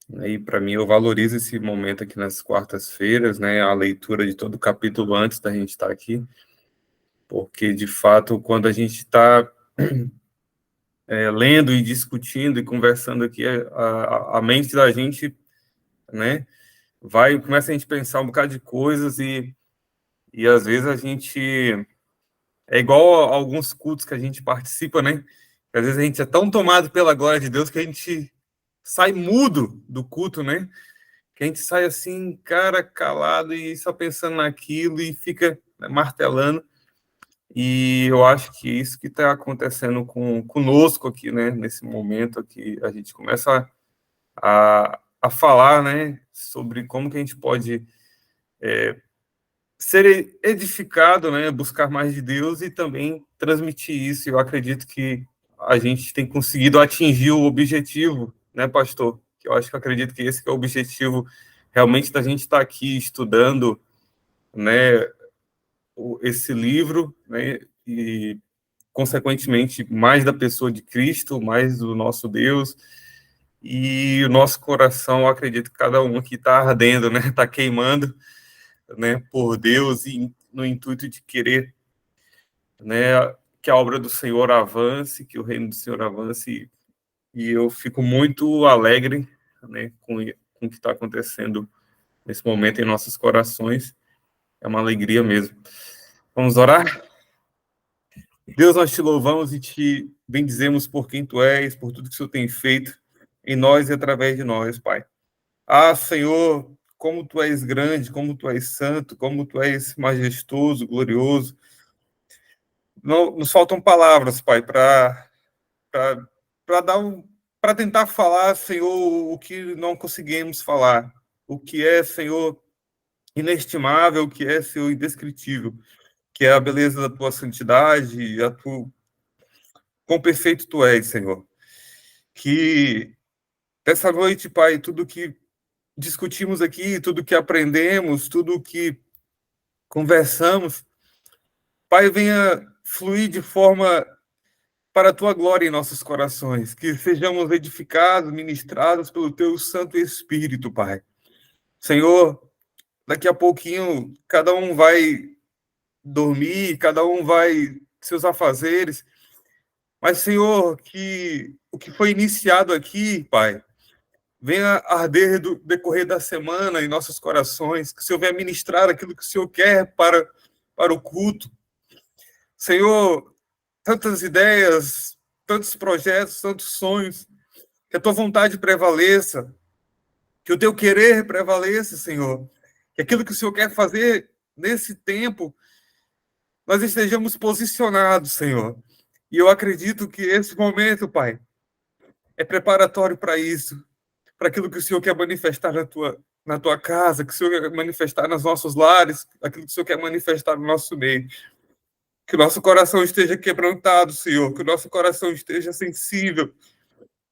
né, e para mim eu valorizo esse momento aqui nas quartas-feiras, né, a leitura de todo o capítulo antes da gente estar aqui, porque de fato quando a gente está lendo e discutindo e conversando aqui, a mente da gente, né, começa a gente pensar um bocado de coisas e às vezes a gente é igual a alguns cultos que a gente participa, né, que às vezes a gente é tão tomado pela glória de Deus que a gente sai mudo do culto, né, que a gente sai assim, cara, calado e só pensando naquilo e fica martelando. E eu acho que isso que está acontecendo conosco aqui, né, nesse momento aqui, a gente começa a falar, né, sobre como que a gente pode ser edificado, né, buscar mais de Deus e também transmitir isso. Eu acredito que a gente tem conseguido atingir o objetivo, né, pastor? Que eu acredito que esse que é o objetivo realmente da gente estar aqui estudando, né, esse livro, né, e consequentemente mais da pessoa de Cristo, mais do nosso Deus. E o nosso coração, eu acredito que cada um aqui está ardendo, né? Está queimando, né? Por Deus e no intuito de querer, né? Que a obra do Senhor avance, que o reino do Senhor avance. E eu fico muito alegre, né? Com o que está acontecendo nesse momento em nossos corações. É uma alegria mesmo. Vamos orar? Deus, nós te louvamos e te bendizemos por quem tu és, por tudo que o Senhor tem feito em nós e através de nós, Pai. Senhor, como tu és grande, como tu és santo, como tu és majestoso, glorioso. Não, nos faltam palavras, Pai, para tentar falar, Senhor, o que não conseguimos falar. O que é, Senhor, inestimável, o que é, Senhor, indescritível, que é a beleza da tua santidade, quão perfeito tu és, Senhor. Que essa noite, Pai, tudo que discutimos aqui, tudo que aprendemos, tudo que conversamos, Pai, venha fluir de forma para a tua glória em nossos corações, que sejamos edificados, ministrados pelo teu Santo Espírito, Pai. Senhor, daqui a pouquinho cada um vai dormir, cada um vai seus afazeres, mas, Senhor, que o que foi iniciado aqui, Pai, venha arder do decorrer da semana em nossos corações, que o Senhor venha ministrar aquilo que o Senhor quer para o culto. Senhor, tantas ideias, tantos projetos, tantos sonhos, que a tua vontade prevaleça, que o teu querer prevaleça, Senhor, que aquilo que o Senhor quer fazer nesse tempo, nós estejamos posicionados, Senhor. E eu acredito que esse momento, Pai, é preparatório para isso, para aquilo que o Senhor quer manifestar na tua casa, que o Senhor quer manifestar nos nossos lares, aquilo que o Senhor quer manifestar no nosso meio. Que o nosso coração esteja quebrantado, Senhor, que o nosso coração esteja sensível,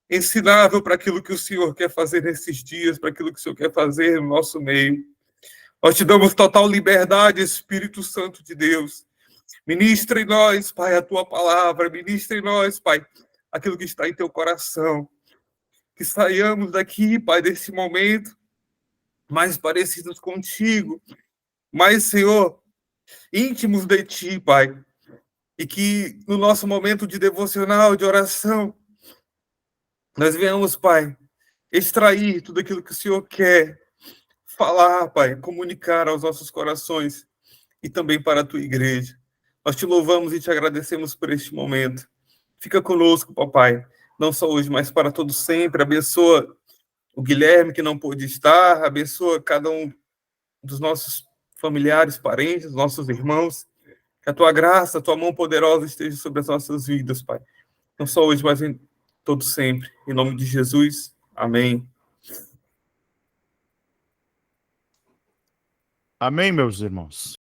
ensinável para aquilo que o Senhor quer fazer nesses dias, para aquilo que o Senhor quer fazer no nosso meio. Nós te damos total liberdade, Espírito Santo de Deus. Ministra em nós, Pai, a tua palavra, ministra em nós, Pai, aquilo que está em teu coração. Que saiamos daqui, Pai, desse momento, mais parecidos contigo, mais, Senhor, íntimos de ti, Pai. E que no nosso momento de devocional, de oração, nós venhamos, Pai, extrair tudo aquilo que o Senhor quer falar, Pai, comunicar aos nossos corações e também para a tua igreja. Nós te louvamos e te agradecemos por este momento. Fica conosco, papai, não só hoje, mas para todo sempre. Abençoa o Guilherme, que não pôde estar, abençoa cada um dos nossos familiares, parentes, nossos irmãos. Que a tua graça, a tua mão poderosa esteja sobre as nossas vidas, Pai. Não só hoje, mas em todo sempre. Em nome de Jesus. Amém. Amém, meus irmãos.